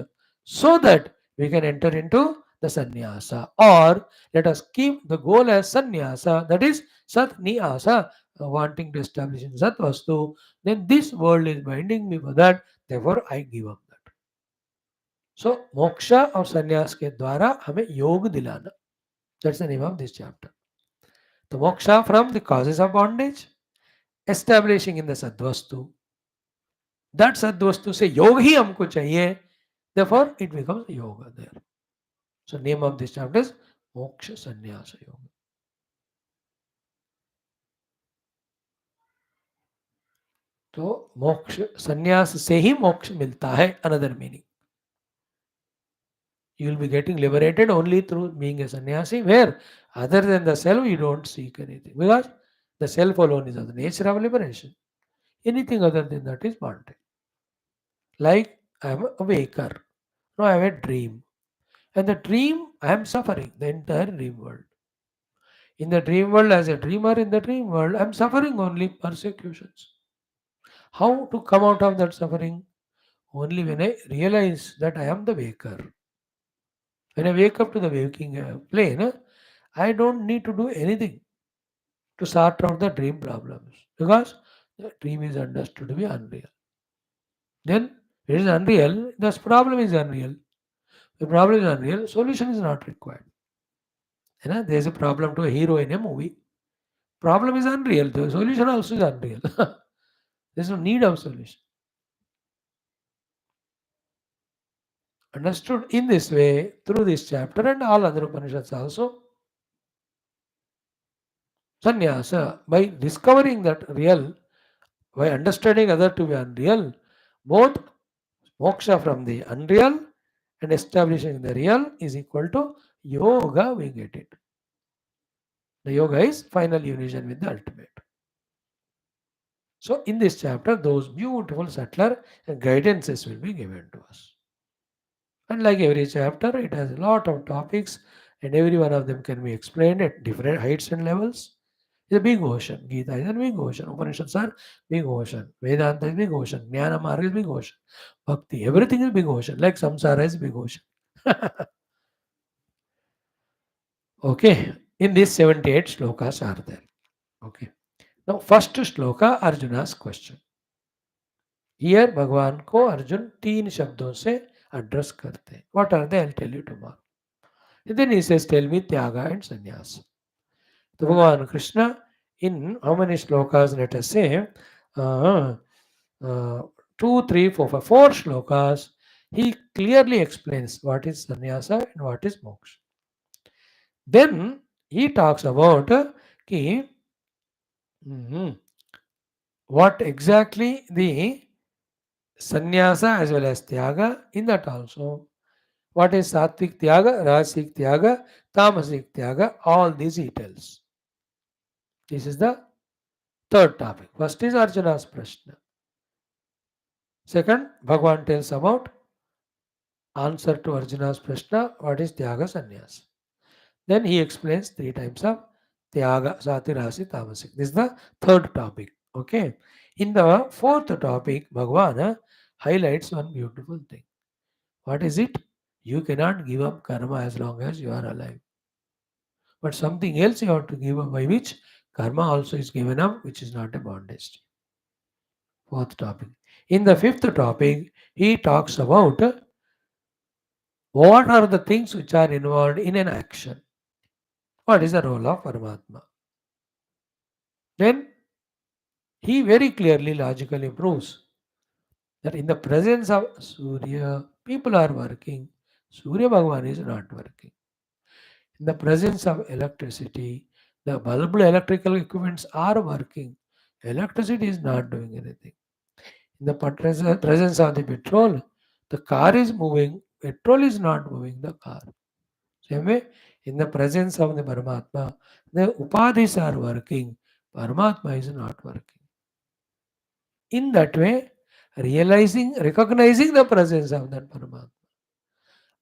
so that we can enter into the sannyasa. Or let us keep the goal as sannyasa, that is sat ni asa, wanting to establish in sat vastu. Then this world is binding me for that, therefore I give up that. So moksha और sannyas के द्वारा हमें योग दिलाना. That's the name of this chapter. The moksha from the causes of bondage, establishing in the sadvastu. That sadvastu से योग ही हमको चाहिए. Therefore, it becomes yoga there. So, name of this chapter is Moksha Sannyasa Yoga. तो मोक्ष संन्यास से ही मोक्ष मिलता है. Another meaning, you will be getting liberated only through being a sannyasi, where other than the self you don't seek anything, because the self alone is the nature of liberation. Anything other than that is bondage. Like I am a waker, now I have a dream, and the dream I am suffering the entire dream world. In the dream world, as a dreamer in the dream world, I am suffering only persecutions. How to come out of that suffering? Only when I realize that I am the waker. When I wake up to the waking plane, I don't need to do anything to sort out the dream problems, because the dream is understood to be unreal. Then it is unreal, the problem is unreal. The problem is unreal, solution is not required. There is a problem to a hero in a movie. Problem is unreal, the solution also is unreal. There is no need of solution. Understood in this way through this chapter and all other Upanishads also, sannyasa, by discovering that real, by understanding other to be unreal, both moksha from the unreal and establishing the real is equal to yoga, we get it. The yoga is final union with the ultimate. So in this chapter, those beautiful, subtler guidances will be given to us. And like every chapter, it has a lot of topics, and every one of them can be explained at different heights and levels. It's a big ocean. Geetha is a big ocean. Upanishads are big ocean. Vedanta is big ocean. Jnana Marga is big ocean. Bhakti, everything is big ocean. Like samsara is big ocean. Okay. In these 78 shlokas are there. Okay. Now, first shloka, Arjuna's question. Here, भगवान को अर्जुन 3 शब्दों से address करते हैं. What are they? I'll tell you tomorrow. And then he says, tell me Tyaga and Sannyas. So Bhagavan Krishna, in how many shlokas, let us say, uh, 2, 3, 4, 5, 4 shlokas, he clearly explains what is sannyasa and what is moksha. Then he talks about ki, what exactly the sannyasa as well as tyaga, in that also. What is sattvic tyaga, rajasic tyaga, tamasic tyaga, all these he tells. This is the third topic. First is Arjuna's Prashna. Second, Bhagavan tells about answer to Arjuna's Prashna, what is Tyaga Sannyas. Then he explains 3 types of Tyaga, Sati, Rasi, Tamasik. This is the third topic. Okay. In the fourth topic, Bhagavan highlights one beautiful thing. What is it? You cannot give up karma as long as you are alive. But something else you have to give up, by which karma also is given up, which is not a bondage. Fourth topic. In the fifth topic, he talks about What are the things which are involved in an action? What is the role of Paramatma? Then he very clearly, logically proves that in the presence of Surya, people are working. Surya Bhagavan is not working. In the presence of electricity, the bulb electrical equipments are working. Electricity is not doing anything. In the presence of the petrol, the car is moving, petrol is not moving the car. Same way, in the presence of the Paramatma, the upadhis are working, Paramatma is not working. In that way, recognizing the presence of that Paramatma,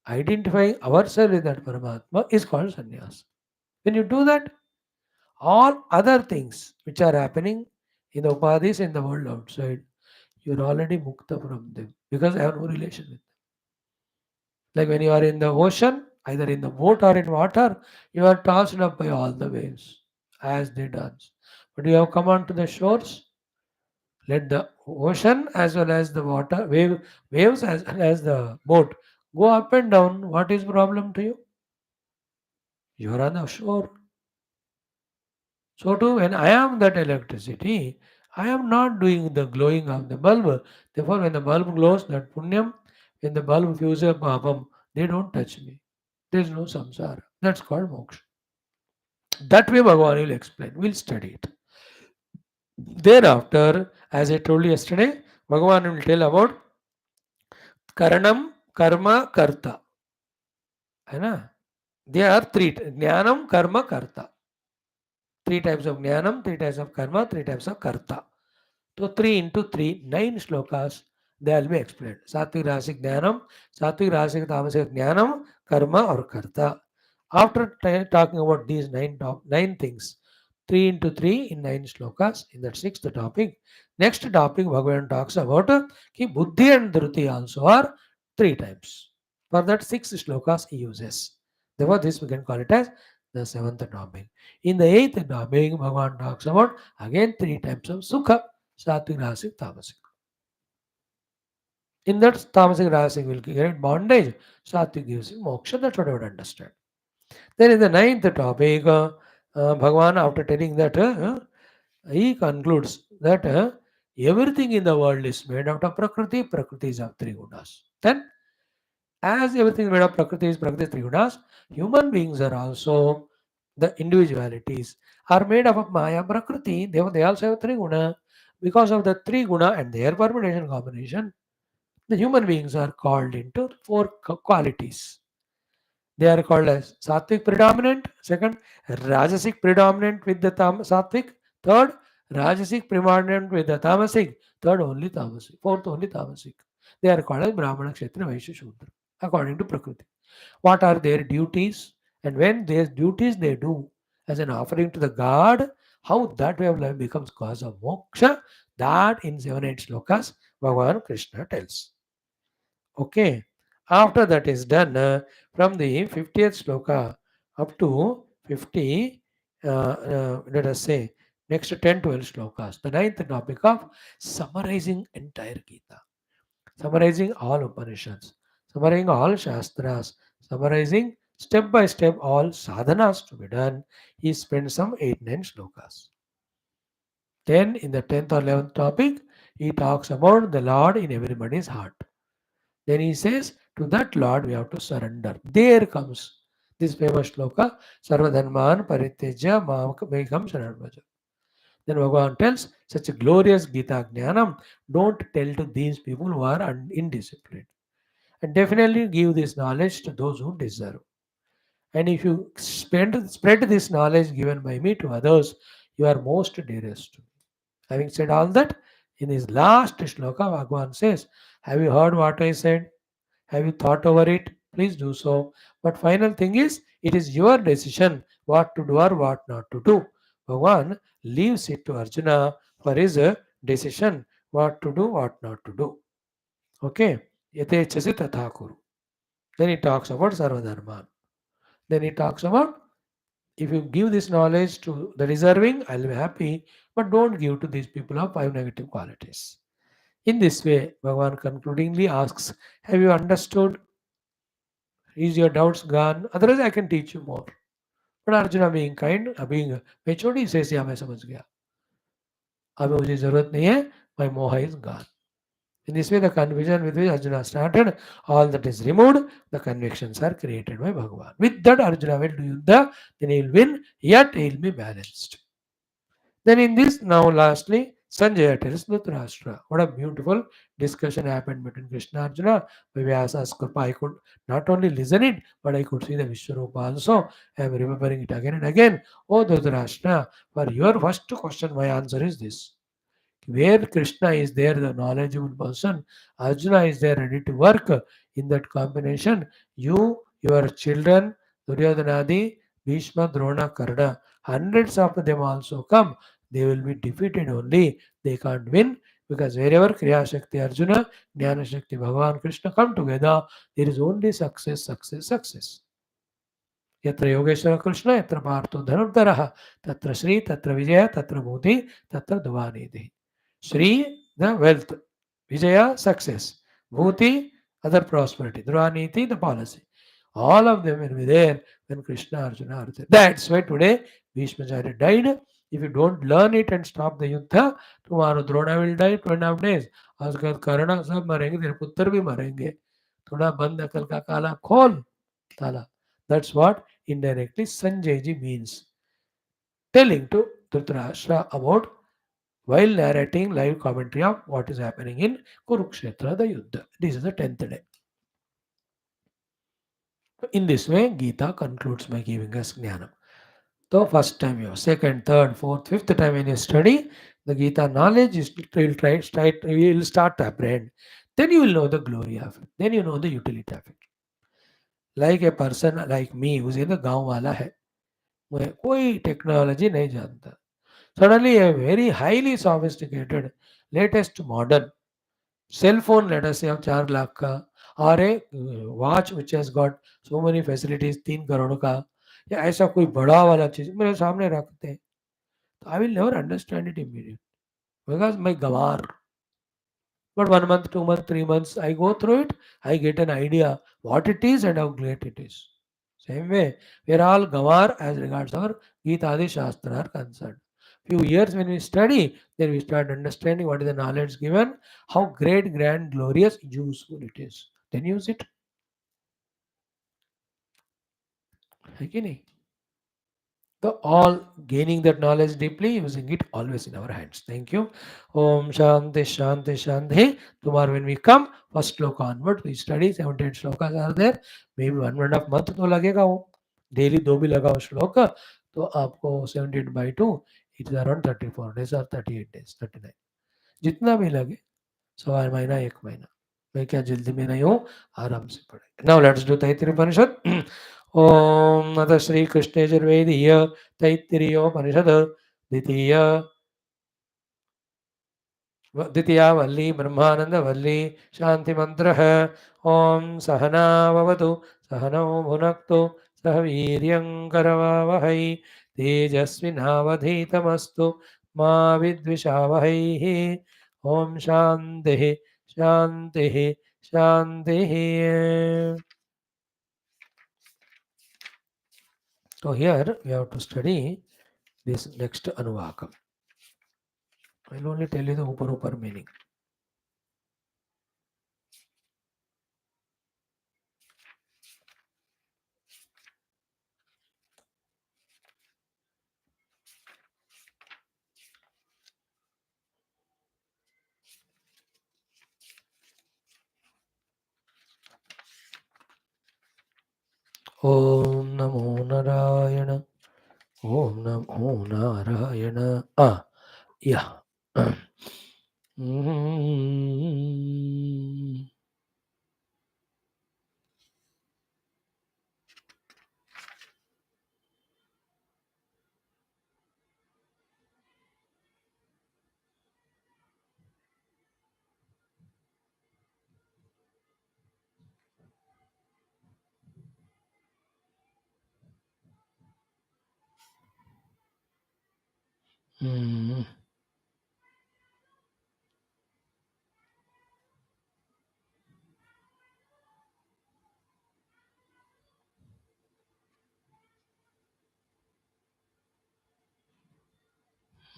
identifying ourselves with that Paramatma is called sannyas. When you do that, all other things which are happening in the upadhis in the world outside, you're already mukta from them because I have no relation with them. Like when you are in the ocean, either in the boat or in water, you are tossed up by all the waves as they dance. But you have come onto the shores, let the ocean as well as the waves as well as the boat go up and down. What is problem to you? You are on the shore. So too, when I am that electricity, I am not doing the glowing of the bulb. Therefore, when the bulb glows, that punyam, when the bulb fuses papam, they don't touch me. There is no samsara. That's called moksha. That way Bhagavan will explain. We'll study it. Thereafter, as I told you yesterday, Bhagavan will tell about karanam, karma, karta. है ना? There are three. Jnanam, karma, karta. Three types of jnanam, three types of karma, three types of karta. So 3 into 3, 9 shlokas, they will be explained. Sattvic Rasic Jnanam, Sattvic Rasic Tamasic Jnanam, Karma or Karta. After talking about these nine things, 3 into 3 in 9 shlokas, in that sixth topic. Next topic, Bhagavan talks about ki Buddhi and Dhruti also are 3 times. For that 6 shlokas he uses. Therefore, this we can call it as the seventh topic. In the eighth topic, Bhagavan talks about again 3 types of Sukha. Sattvic, Rasic, Tamasic. In that Tamasic, Rasic will get bondage. Sattvic gives you moksha. That's what I would understand. Then in the ninth topic, Bhagavan, after telling that, he concludes that everything in the world is made out of Prakriti. Prakriti is of three gunas. Then, as everything is made of Prakriti is three gunas, human beings are also the individualities are made up of Maya Prakriti. They also have three guna. Because of the three guna and their permutation combination, the human beings are called into four qualities. They are called as sattvic predominant, second, rajasic predominant with the sattvic, third, rajasic predominant with the tamasic, third only tamasic, fourth only tamasic. They are called as Brahmana, Kshatriya, Vaishya, Shudra, according to Prakriti. What are their duties? And when their duties they do as an offering to the God, how that way of life becomes cause of moksha, that in 7 8 slokas, Bhagavan Krishna tells. Okay. After that is done, from the 50th sloka up to 50, let us say, next 10 12 slokas, the ninth topic of summarizing entire Gita, summarizing all Upanishads, summarizing all Shastras, summarizing step by step all sadhanas to be done. He spent some 8 9 slokas. Then, in the 10th or 11th topic, he talks about the Lord in everybody's heart. Then he says, to that Lord we have to surrender. There comes this famous shloka, Sarvadharman Parityaja Mekam Sharanvaja. Then Bhagavan tells, such a glorious Gita Jnanam, don't tell to these people who are indisciplined. And definitely give this knowledge to those who deserve. And if you spread this knowledge given by me to others, you are most dearest to me. Having said all that, in his last shloka, Bhagavan says, have you heard what I said? Have you thought over it? Please do so. But final thing is, it is your decision what to do or what not to do. Bhagavan leaves it to Arjuna for his decision what to do, what not to do. Okay. Yatechasi tatha kuru. Then he talks about Sarvadharman. Then he talks about if you give this knowledge to the deserving, I'll be happy, but don't give to these people of five negative qualities. In this way, Bhagavan concludingly asks, have you understood? Is your doubts gone? Otherwise, I can teach you more. But Arjuna being kind, being matured, he says, yeah, मैं समझ गया. अभी मुझे जरूरत नहीं है. My moha is gone. In this way, the confusion with which Arjuna started, all that is removed, the convictions are created by Bhagavan. With that, Arjuna will do yuddha, then he will win, yet he will be balanced. Then in this, now lastly, Sanjaya tells Dhritarashtra. What a beautiful discussion happened between Krishna and Arjuna. By Vyasa's Kripa, I could not only listen it, but I could see the Vishwarupa also. I am remembering it again and again. Oh Dhritarashtra, for your first question, my answer is this. Where Krishna is there, the knowledgeable person, Arjuna is there ready to work in that combination. You, your children, Duryodhanadi, Bhishma, Drona, Karna, hundreds of them also come. They will be defeated only. They can't win because wherever Kriya Shakti Arjuna, Jnana Shakti Bhagavan Krishna come together, there is only success, success, success. यत्र योगेश्वर कृष्ण यत्र पार्थो धनुर्धरः तत्र श्री तत्र विजय तत्र भूति तत्र ध्रुवानिधिः. Sri, the wealth. Vijaya, success. Bhuti, other prosperity. Dhruvaniti, the policy. All of them will be there when Krishna, Arjuna are there. That's why today Bhishmacharya died. If you don't learn it and stop the yuddha, tomorrow Drona will die 2.5 days. उसके बाद कर्ण सब मरेंगे, तेरे पुत्र भी मरेंगे. थोड़ा बंद अकल का काला खोल ताला. That's what indirectly Sanjay ji means. Telling to Dhritarashtra about while narrating live commentary of what is happening in Kurukshetra, the Yuddha. This is the 10th day. In this way, Geeta concludes by giving us Jnana. So, first time you, second, third, fourth, fifth time when you study, the Gita knowledge is will start to apprehend. Then you will know the glory of it. Then you know the utility of it. Like a person like me who's in the गांव वाला है, मैं कोई technology नहीं जानता. Suddenly a very highly sophisticated, latest modern cell phone, let us say of 4 lakh का, और a watch which has got so many facilities 3 crore का, या ऐसा कोई बड़ा वाला चीज मेरे सामने रखते हैं, तो I will never understand it immediate because मैं गवार. But 1 month, 2 months, 3 months, I go through it, I get an idea what it is and how great it is. Same way, we are all Gawar as regards our Gita Adi Shastra are concerned. Few years when we study, then we start understanding what is the knowledge given, how great, grand, glorious, useful it is. Then use it. है कि नहीं? So all gaining that knowledge deeply, using it always in our hands. Thank you. Om Shanti Shanti Shanti. Tomorrow when we come, first sloka onward, we study 78 shlokas are there. Maybe 1.5 month तो लगेगा वो. Daily 2 भी लगाओ श्लोक तो आपको 78 by 2 it is around 34 days or 38 days 39 जितना भी लगे. सवा महीना 1 महीना. मैं क्या जल्दी में नहीं हूँ, आराम से पढ़ेंगे. Now let's do तैत्तिरीय उपनिषद. ओम अथ श्री कृष्ण यजुर्वेदीय तैत्तिरीयोपनिषद द्वितीय द्वितीया वल्ली ब्रह्मानंद वल्ली शांति मंत्र है. ओम सहना भवतु सहनौ भुनक्तु सह वीर्यं करवावहै तेजस्विनावधीतमस्तु मा विद्विषावहैः. ओम शांति शांति शांति. So here we have to study this next Anuvakam. I will only tell you the upper meaning. Om Namo Narayana. Om Namo Narayana. Yeah. Mm. Mm.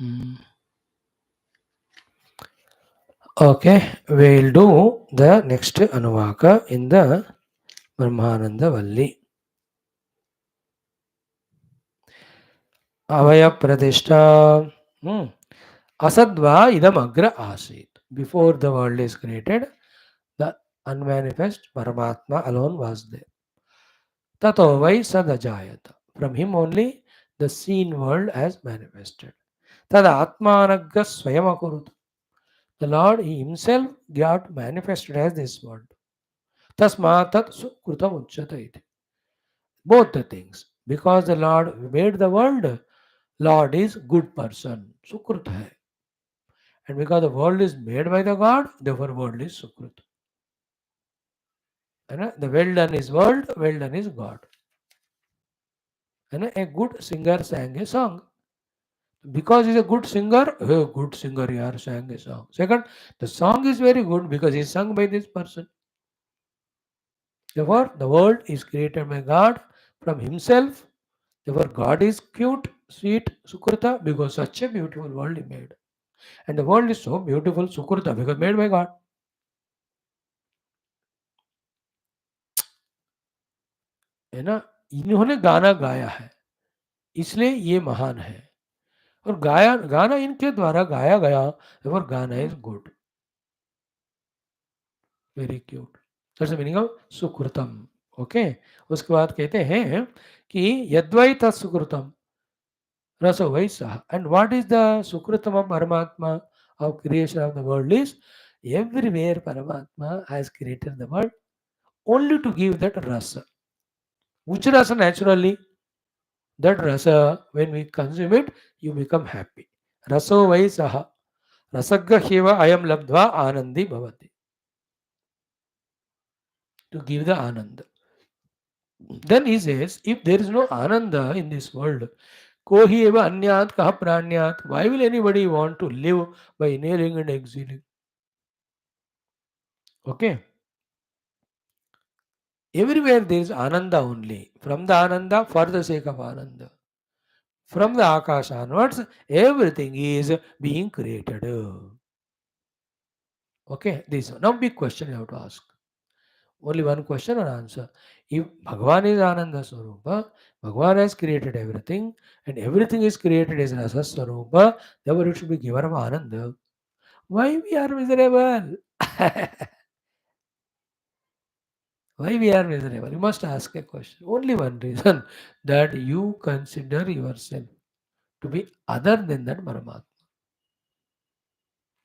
Mm. Okay, we'll do the next Anuvaka in the Brahmananda Valli. Avaya Pradishta. Asadva idam agra asit. Before the world is created, the unmanifest Paramatma alone was there. Tato vai sadajayata. From him only the seen world has manifested. Tada atmanaga swayamakurut. The Lord He Himself got manifested as this world. Tasmatat sukrutam uchyata iti. Both the things. Because the Lord made the world, Lord is good person. Sukrut hai. And because the world is made by the God, therefore world is Sukrut. And the well done is world, well done is God. And a good singer sang a song. Because he's a good singer, oh, good singer, he sang a song. Second, the song is very good because it's sung by this person. Therefore, the world is created by God from Himself. Therefore, God is cute, sweet, Sukrita, because such a beautiful world He made. And the world is so beautiful, Sukrita, because made by God. है ना, इन्होंने गाना गाया है इसलिए ये महान है और गाना इनके द्वारा गाया गया और गाना is good very cute that's the meaning of सुकृतम ओके उसके बाद कहते हैं कि यद्वै तत्सुकृतम रसो वै सह एंड व्हाट इज द सुकृतम ऑफ परमात्मा of creation of the world is everywhere Paramatma has created the world only to give that rasa. Which rasa naturally? That rasa, when we consume it, you become happy. Raso vai saha. Rasagga hiva ayam labdva anandi bhavati. To give the ananda. Then he says, if there is no ananda in this world, kohi eva anyat kaha pranyat, why will anybody want to live by inhaling and exhaling? Okay. Everywhere there is ananda only. From the ananda, for the sake of ananda. From the akash onwards, everything is being created. Okay, this now big question you have to ask. Only one question and answer. If Bhagavan is Ananda Swarupa, Bhagavan has created everything, and everything is created as Rasa Swarupa, therefore it should be given of Ananda. Why we are miserable? Why we are miserable? You must ask a question. Only one reason that you consider yourself to be other than that Paramatma.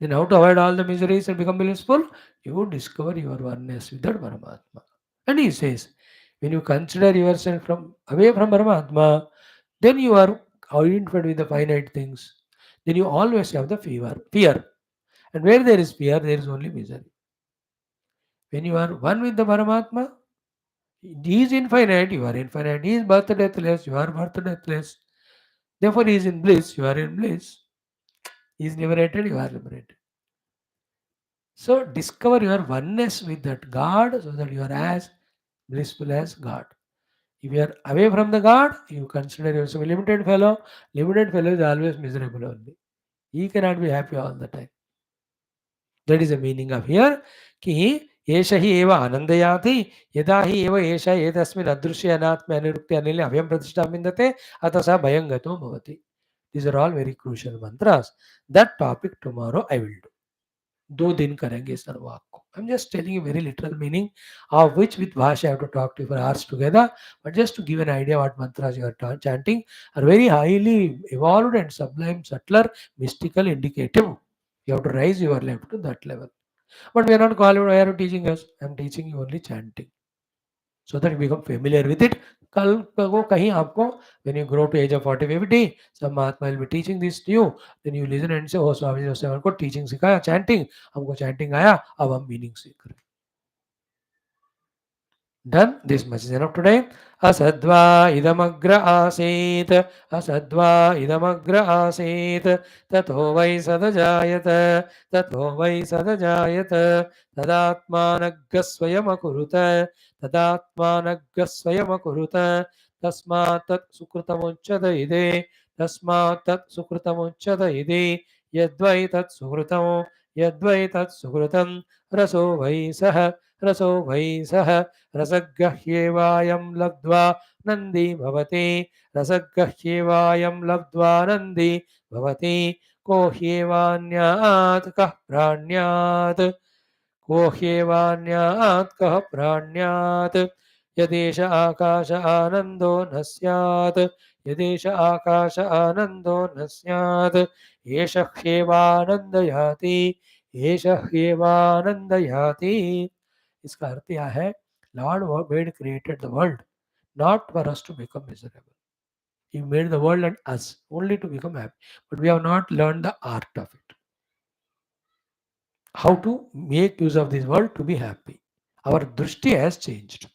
Then how to avoid all the miseries and become blissful? You discover your oneness with that Paramatma. And he says, when you consider yourself from away from Paramatma, then you are identified with the finite things. Then you always have the fear. And where there is fear, there is only misery. When you are one with the Paramatma, he is infinite, you are infinite. He is birth deathless, you are birth deathless. Therefore, he is in bliss, you are in bliss. He is liberated, you are liberated. So discover your oneness with that God so that you are as blissful as God. If you are away from the God, you consider yourself a limited fellow. Limited fellow is always miserable only. He cannot be happy all the time. That is the meaning of here. कि एष हि एव आनन्दयाति यदा हि एव एष एतस्मिन् अदृश्य अनात्मे अनिरुक्ते अनिले अभयं प्रतिष्ठां विन्दते अतः सः भयं गतो भवति. These are all very crucial mantras. That topic tomorrow I will do. 2 दिन करेंगे इस अनुवाद को. I'm just telling you very literal meaning of which with Bhasha I have to talk to you for hours together. But just to give an idea what mantras you are chanting are very highly evolved and sublime, subtler, mystical, indicative. You have to raise your level to that level. But we are not calling, why are you teaching us? I'm teaching you only chanting. So that you become familiar with it. कल को कहीं आपको when you grow to age of 40 50 some Mahatma will be teaching this to you, then you listen and say, oh Swami ji ने हमको teaching सिखाया chanting, हमको chanting आया, अब हम meaning सीख रहे हैं. Done. This much is enough today. Asadva idamagra asit. Asadva idamagra asit. Tato vai sadajayata. Tato vai sadajayata. Tadatmanaggasvayam akuruta. Tadatmanaggasvayam akuruta. Tasmatat sukrutamuncchata ide. तस्मात् तत् सुकृतमुच्यत इति यद्वै तत् सुकृतं यद्वै तत् सुकृतं रसो वै सः रसो वै सः रसगह्येवायं लब्ध्वा नन्दी भवति रसगह्येवायं लब्ध्वा नन्दी भवति को ह्येवान्यात् कः प्राण्यात् को ह्येवान्यात् कः प्राण्यात् यदेष आकाश आनन्दो न स्यात् यदेष आकाश आनन्दो न स्यात् एष ह्येवानन्द याति एष ह्येवानन्द याति. इसका अर्थ यह है, Lord made created the world not for us to become miserable. He made the world and us only to become happy, but we have not learned the art of it, how to make use of this world to be happy. Our drishti has changed.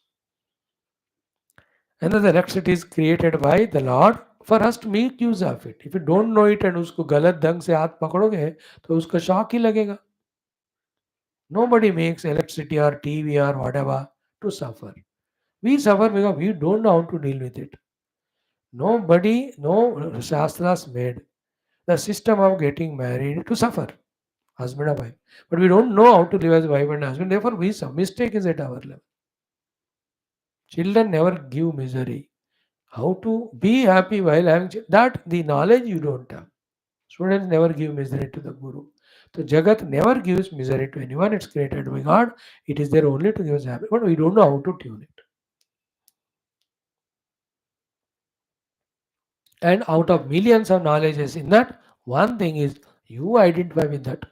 Another next, it is created by the Lord for us to make use of it. If you don't know it and उसको गलत ढंग से हाथ पकड़ोगे तो उसका shock ही लगेगा. Nobody makes electricity or TV or whatever to suffer. We suffer because we don't know how to deal with it. Nobody, no shastras made the system of getting married to suffer, husband and wife. But we don't know how to live as wife and husband. Therefore, we some mistake is at our level. Children never give misery. How to be happy while having that the knowledge you don't have. Students never give misery to the guru. So Jagat never gives misery to anyone. It's created by God. It is there only to give us happiness. But we don't know how to tune it. And out of millions of knowledges in that, one thing is you identify with that.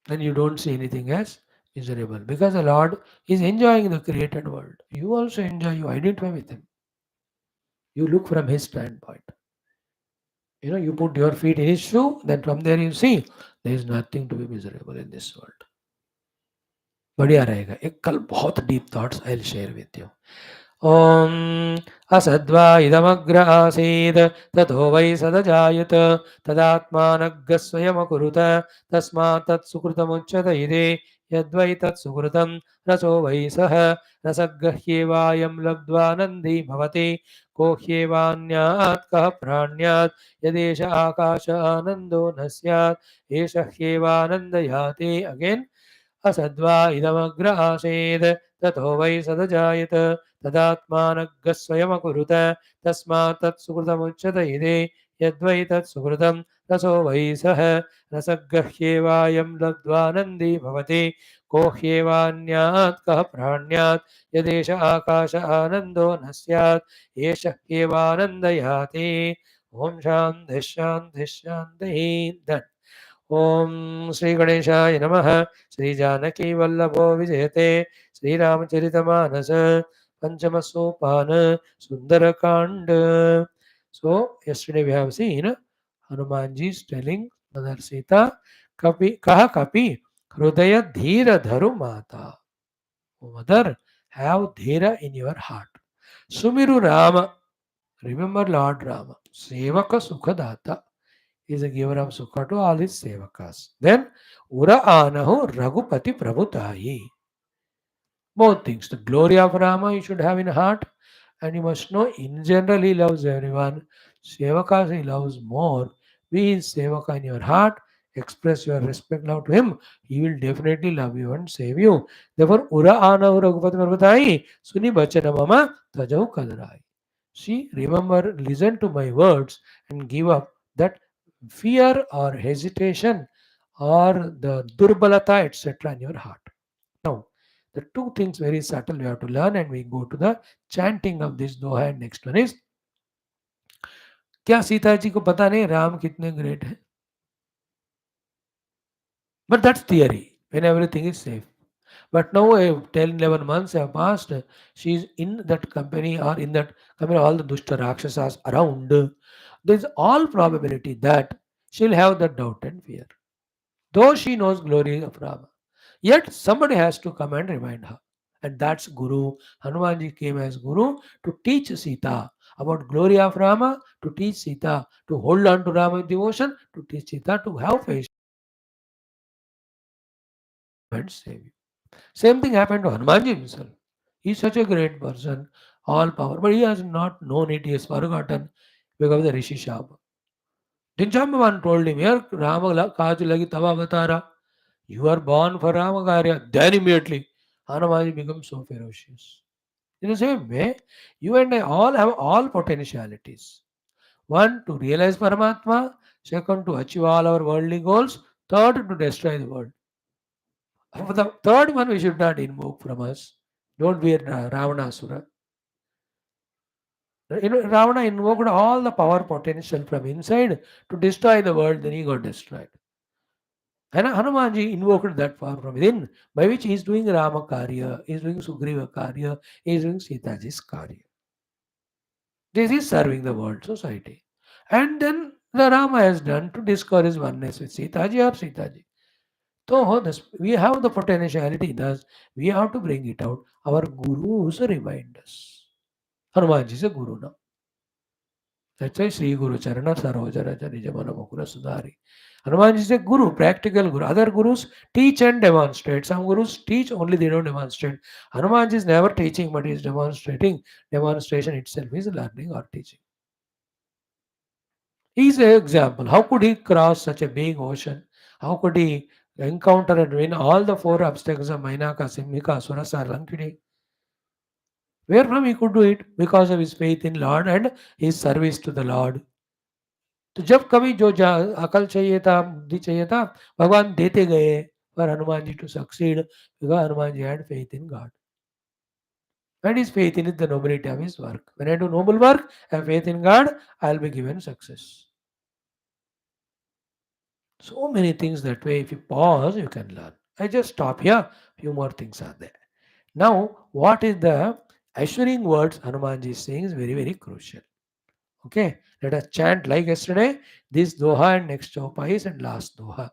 Then you don't see anything as miserable. Because the Lord is enjoying the created world. You also enjoy, you identify with Him. You look from His standpoint. You put your feet in His shoe, then from there you see there is nothing to be miserable in this world. बढ़िया रहेगा. एक कल बहुत deep thoughts I will share with you. ॐ असद्वा इदमग्र आसीत् ततो वै सदजायत तदात्मानग्गः स्वयमकुरुत तस्मात् तत्सुकृतमुच्यत इति यद्वै तत्सुकृतं रसो वै सः रसगह्येवायं लब्ध्वा नन्दी भवति को ह्येवान्यात् कः प्राण्यात् यदेष आकाश आनन्दो न स्यात् एष ह्येवानन्द याति. अगेन असद्वा इदमग्र आसीत् ततो वै सदजायत तदात्मानग्गः स्वयमकुरुत तस्मात् तत्सुकृतमुच्यत इति यद्वै तत्सुकृतं रसो वै सः रसगह्येवायं लब्ध्वा नन्दी भवति को ह्येवान्यात् कः प्राण्यात् यदेष आकाश आनन्दो न स्यात् एष ह्येवानन्द याति. ओम शान्तिः शान्तिः शान्तिः. ओम श्री गणेशाय नमः. श्री जानकी वल्लभो विजयते. श्रीरामचरितमानस पंचम सोपान Sundarkand. So yesterday we have seen Hanumanji is telling Mother Sita, kaha kapi hrudaya dhira dharu mata. O mother, have dhira in your heart. Sumiru Rama, remember Lord Rama. Sevaka sukhadata is a giver of sukha to all his sevakas. Then Ura Anahu Raghupati Prabhutai. Both things. The glory of Rama you should have in heart, and you must know in general he loves everyone. Sevakas he loves more. Be his sevaka in your heart. Express your respect love to him. He will definitely love you and save you. Therefore, Ura Anahu Raghupati Prabhutai. Suni Bachana Mama Tajau Kadarai. See, remember, listen to my words and give up that fear or hesitation or the durbalata, etc. in your heart. Now, the two things very subtle we have to learn, and we go to the chanting of this doha. And next one is, क्या सीता जी को पता नहीं राम कितने great है? But that's theory when everything is safe. But now 10, 11 months have passed. She is in that company or in that company, all the Dushta Rakshasas around. There is all probability that she'll have that doubt and fear. Though she knows glory of Rama. Yet somebody has to come and remind her. And that's Guru. Hanumanji came as Guru to teach Sita about glory of Rama, to teach Sita to hold on to Rama devotion, to teach Sita to have faith and save you. Same thing happened to Hanumanji himself. He is such a great person, all power, but he has not known it, he has forgotten. because of the Rishi Shama. Then Jambavan told him, here Rama Kaju Lagi Tava Avatara. You are born for Rama Karya. Then immediately Hanumanji becomes so ferocious. In the same way, you and I all have all potentialities. One, to realize Paramatma. Second, to achieve all our worldly goals. Third, to destroy the world. For the third one, we should not invoke from us. Don't be a Ravanasura. Ravana invoked all the power potential from inside to destroy the world, then he got destroyed. And Hanumanji invoked that power from within, by which he is doing Rama Karya, he is doing Sugriva Karya, he is doing Sitaji's Karya. This is serving the world society. And then the Rama has done to discourage oneness with Sitaji or Sitaji. So we have the potentiality in us, we have to bring it out. Our gurus remind us. Hanumanji is a guru now. That's why Sri Guru Charana Saroja Raja Nijamana Mukula Sudari. Hanuman is a guru, practical guru. Other gurus teach and demonstrate. Some gurus teach only, they don't demonstrate. Hanuman is never teaching, but he is demonstrating. Demonstration itself is learning or teaching. He is an example. How could he cross such a big ocean? How could he encounter and win all the four obstacles of Mainaka, Simhika, Surasa, Lankini? Where from he could do it? Because of his faith in Lord and his service to the Lord. तो जब कभी जो अकल चाहिए था, बुद्धि चाहिए था, भगवान देते गए for Hanuman ji to succeed because Hanuman ji had faith in God. And his faith in it, the nobility of his work. When I do noble work, I have faith in God, I will be given success. So many things that way. If you pause, you can learn. I just stop here. Few more things are there. Now, what is the assuring words Hanumanji is saying is very, very crucial. Okay, let us chant like yesterday. This doha and next chopais and last doha.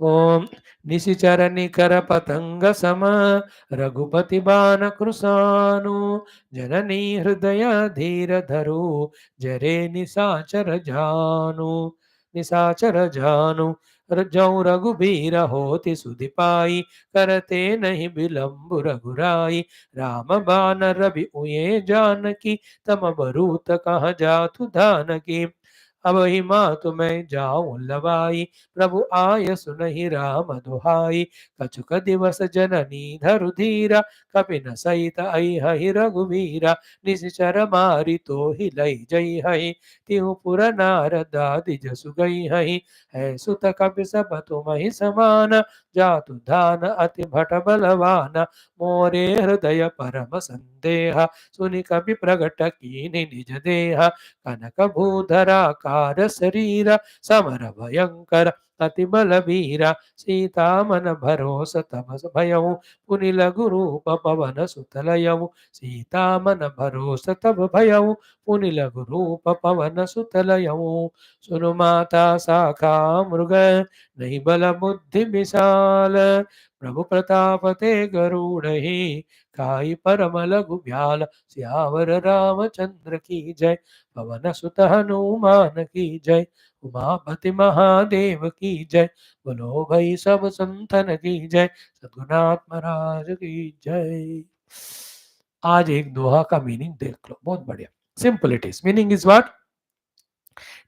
Om Nisichara Nikara Patanga Sama Raghupati Bana Krusanu Janani Hridaya Dhira Dharu Jare Nisachara Janu Nisachara Janu Rajau Raghubira Hoti Sudipai Karate Nahi Bilambu Raghurai Rama Bana Rabi Uye Janaki तम बरूत कहाँ जातु धान की अब ही माँ तुम्हें जाऊं लवाई प्रभु आय सुनहि राम दुहाई कछुक दिवस जननी धरु धीरा कपिन सहित आई हहि रघुवीरा निशिचर मारी तो ही लई जई हई तिहु पुर नारद आदि जसु गई हई है सुत कपि सब तुम ही समान जातु धान अति भट बलवान मोरे हृदय परम संदेह सुनि कपि प्रगट कीनि निज देह कनक भूधराकार शरीर समर भयंकर अति बलबीरा सीता मन भरोस तब भयऊ पुनि लघु रूप पवन सुतलयऊ सीता मन भरोस तब भयऊ पुनि लघु रूप पवन सुतलयऊ सुनु माता साखा मृग नहीं बल बुद्धि विशाल प्रभु प्रताप ते गरुड़हि काई परम लघु ब्याल सियावर रामचंद्र की जय पवन सुत हनुमान की जय उमापति महादेव की जय बोलो भाई सब संतन की जय सद्गुनाथ महाराज की जय. आज एक दोहा का मीनिंग देख लो, बहुत बढ़िया. Simple it is. Meaning is what?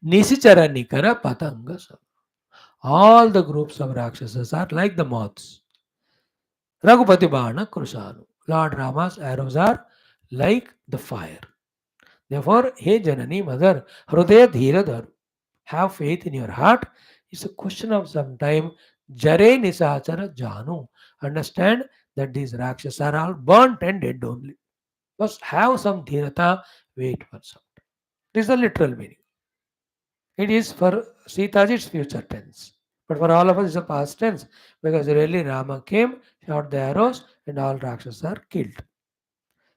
निशिचर निकर पतंग सब. All the groups of Rakshasas are like the moths. Raghupati Bana Krusanu. Lord Rama's arrows are like the fire. Therefore, Hey Janani, Mother, Hrudaya Dhira Dharu. Have faith in your heart. It's a question of some time. Jare Nisachara Janu. Understand that these Rakshasas are all burnt and dead only. First, have some dhirata, wait for some time. This is the literal meaning. It is for Sitaji's future tense. But for all of us, it's a past tense because really Rama came, shot the arrows, and all Rakshasas are killed.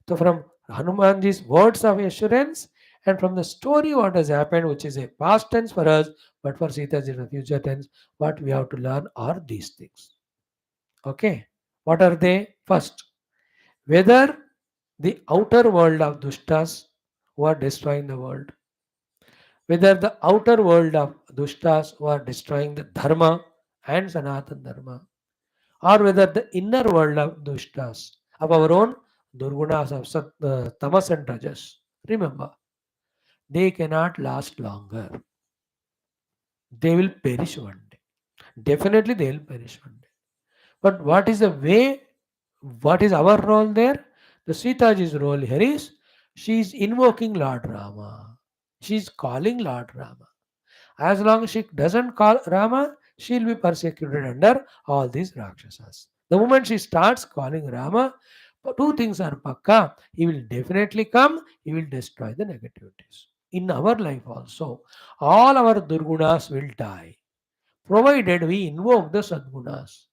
So, from Hanumanji's words of assurance and from the story what has happened, which is a past tense for us, but for Sita is a future tense, what we have to learn are these things. Okay, what are they? First, whether the outer world of Dushtas who are destroying the world, whether the outer world of Dushtas who are destroying the Dharma and Sanatan Dharma, or whether the inner world of Dushtas, of our own Durgunas of Tamas and Rajas. Remember, they cannot last longer. They will perish one day. Definitely they will perish one day. But what is the way? What is our role there? The Sitaji's role here is she is invoking Lord Rama. She is calling Lord Rama. As long as she doesn't call Rama, she will be persecuted under all these Rakshasas. The moment she starts calling Rama, two things are pakka. He will definitely come, he will destroy the negativities. In our life also, all our Durgunas will die, provided we invoke the Sadgunas.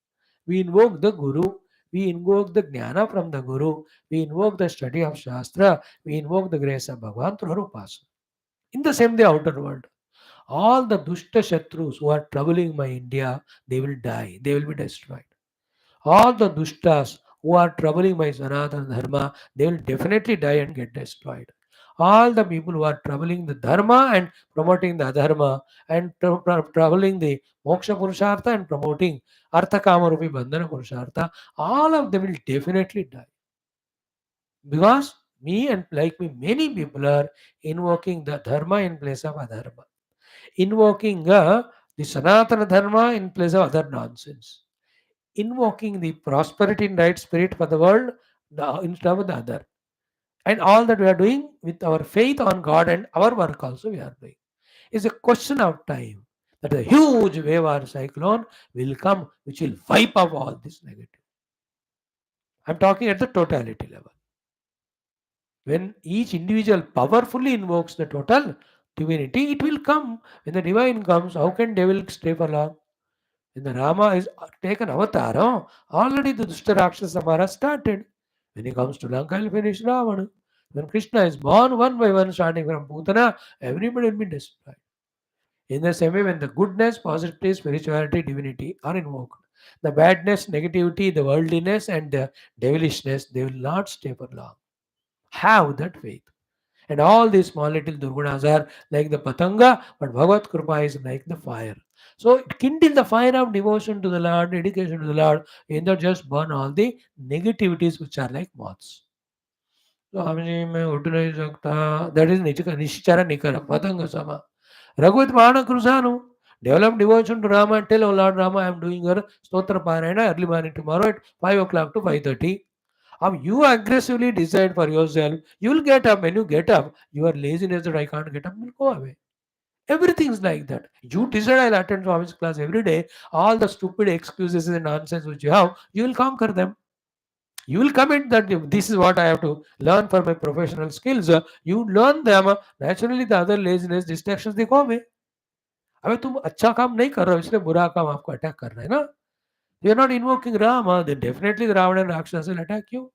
We invoke the Guru, we invoke the Jnana from the Guru, we invoke the study of Shastra, we invoke the grace of Bhagavan through our Upasana. In the same way, outer world. All the Dushta Shatrus who are troubling my India, they will die, they will be destroyed. All the Dushtas who are troubling my Sanatana Dharma, they will definitely die and get destroyed. All the people who are troubling the Dharma and promoting the Adharma and troubling the Moksha Purushartha and promoting Artha Kama Rupi Bandhana Purushartha, all of them will definitely die. Because me and like me, many people are invoking the Dharma in place of Adharma, invoking the Sanatana Dharma in place of other nonsense, invoking the prosperity and right spirit for the world instead of the other. And all that we are doing with our faith on God and our work also we are doing. It's a question of time that a huge wave or cyclone will come which will wipe up all this negative. I'm talking at the totality level. When each individual powerfully invokes the total divinity, it will come. When the divine comes, how can devil stay for long? When the Rama is taken avatar, already the Dushta Rakshasa Samhara started. When he comes to Lanka, he'll finish Ravana. When Krishna is born one by one, starting from Putana, everybody will be destroyed. In the same way, when the goodness, positivity, spirituality, divinity are invoked, the badness, negativity, the worldliness, and the devilishness, they will not stay for long. Have that faith. And all these small little durgunas are like the patanga, but Bhagavad Kripa is like the fire. So kindle the fire of devotion to the Lord, dedication to the Lord, and not just burn all the negativities which are like moths. Swami ji मैं उठ नहीं सकता. That is Nishchara Nikara, Patanga Sama. Raghuvat Mana Krusanu. Develop devotion to Rama and tell, oh Lord Rama, I am doing your Stotra Parayana early morning tomorrow at 5 o'clock to 5:30. You aggressively decide for yourself, you will get up. When you get up, your laziness that I can't get up will go away. Everything is like that. You decide I'll attend Swami's class every day. All the stupid excuses and nonsense which you have, you will conquer them. You will commit that this is what I have to learn for my professional skills. You learn them. Naturally, the other laziness, distractions, they go away. अबे तुम अच्छा काम नहीं कर रहे हो इसलिए बुरा काम आपको अटैक कर रहा है ना. You are not invoking Rama, then definitely the Ravana and Rakshasa will attack you.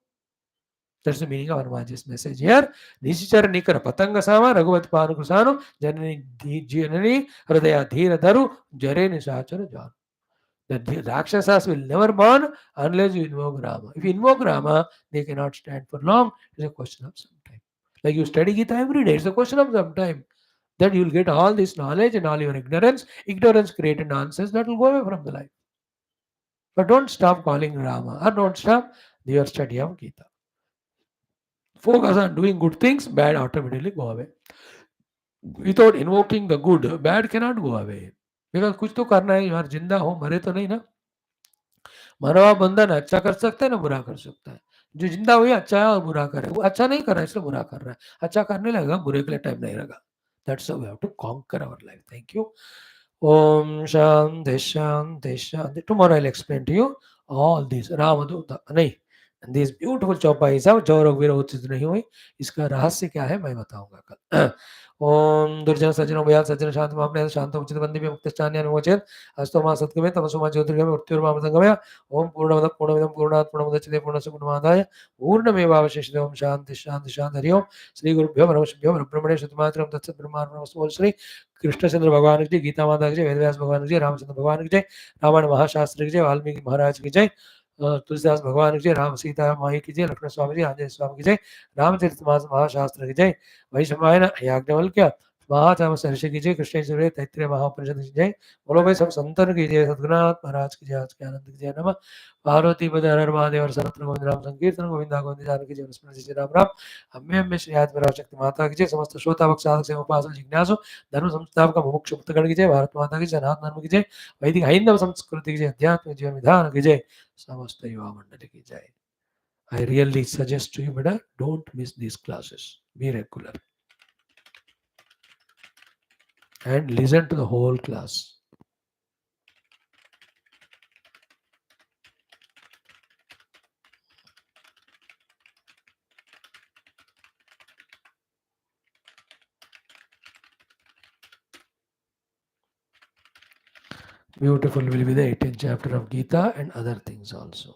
That's the meaning of Hanumanji's message here. Nishchara Nikara Patanga Sama Raghuvat Panukusano Janani Hridaya Dhira Dharu Jare Nishachara Jan. The Rakshasas will never burn unless you invoke Rama. If you invoke Rama, they cannot stand for long. It's a question of some time. Like you study Geetha every day, it's a question of some time. Then you will get all this knowledge and all your ignorance. Ignorance created nonsense that will go away from the life. But don't stop calling Rama or don't stop your study of Geetha. Focus on doing good things, bad automatically go away. Without invoking the good, bad cannot go away. Because कुछ तो करना है यार, जिंदा हो मरे तो नहीं ना. मरा हुआ बंदा ना अच्छा कर सकता है ना बुरा कर सकता है. जो जिंदा हुई अच्छा है और बुरा करे, वो अच्छा नहीं कर रहा है इसलिए बुरा कर रहा है. अच्छा करने लगेगा बुरे के लिए टाइम नहीं रहेगा. That's how we have to conquer our life. Thank you. Om Shanti Shanti Shanti. Tomorrow I'll explain to you all these Ramaduta. नहीं, these beautiful चौपाई साहब जो रोग विरोध नहीं हुई, इसका रहस्य क्या है मैं बताऊंगा कल. ओम दुर्जन सज्जन भयाल सज्जन शांत मापने शांत उचित बंदी में मुक्त चान्य अनुमोचन अस्तो मा सत्कमे तमसो मा ज्योतिर्गमे मृत्युर्मा संगमय. ओम पूर्णमद पूर्णमिदं पूर्णात् पूर्णमुदच्यते पूर्णस्य पूर्णमादाय पूर्णमेवावशिष्यते. ओम शांति शांति शांति. हरि ओम. श्री गुरुभ्यो परमशिभ्यो परब्रह्मणे शुद्धमात्रं तत्सत् ब्रह्मार्पणमस्तु. श्री कृष्णचंद्र भगवान की जय, गीता माता की जय, वेदव्यास भगवान की जय, रामचंद्र भगवान की जय, रामायण महाशास्त्र की जय, वाल्मीकि महाराज की जय, तुलसीदास भगवान की जय, राम सीता माई की जय, लक्ष्मण स्वामी जी, आंजनेय स्वामी की जय, रामचरितमानस महाशास्त्र की जय, वैशंपायन याज्ञवल्क्य महाचाम सरसे कीजिए कृष्ण सूर्य तैत्तिरीय महाउपनिषद की जय। बोलो भाई सब संतन की जय, सद्गुरुनाथ महाराज की जय, आज के आनंद की जय। नमः पार्वती पद हर हर महादेव और सर्वत्र गोविंद नाम संकीर्तन गोविंदा गोविंद जानकी जय स्मृति श्री राम राम। अम्मे अम्मे श्री आदि पराशक्ति माता की जय। समस्त श्रोता भक्त साधक सेवा उपासक जिज्ञासु धर्म संस्थापक का मुमुक्षु मुक्तगण की जय। भारत माता की जय, सनातन धर्म की जय, वैदिक हैंदव संस्कृति की जय, अध्यात्म जीवन विधान की जय, समस्त युवा मंडली की जय। I really suggest to you, brother, don't miss these classes. Be regular and listen to the whole class. Beautiful will be the 18th chapter of Geetha and other things also.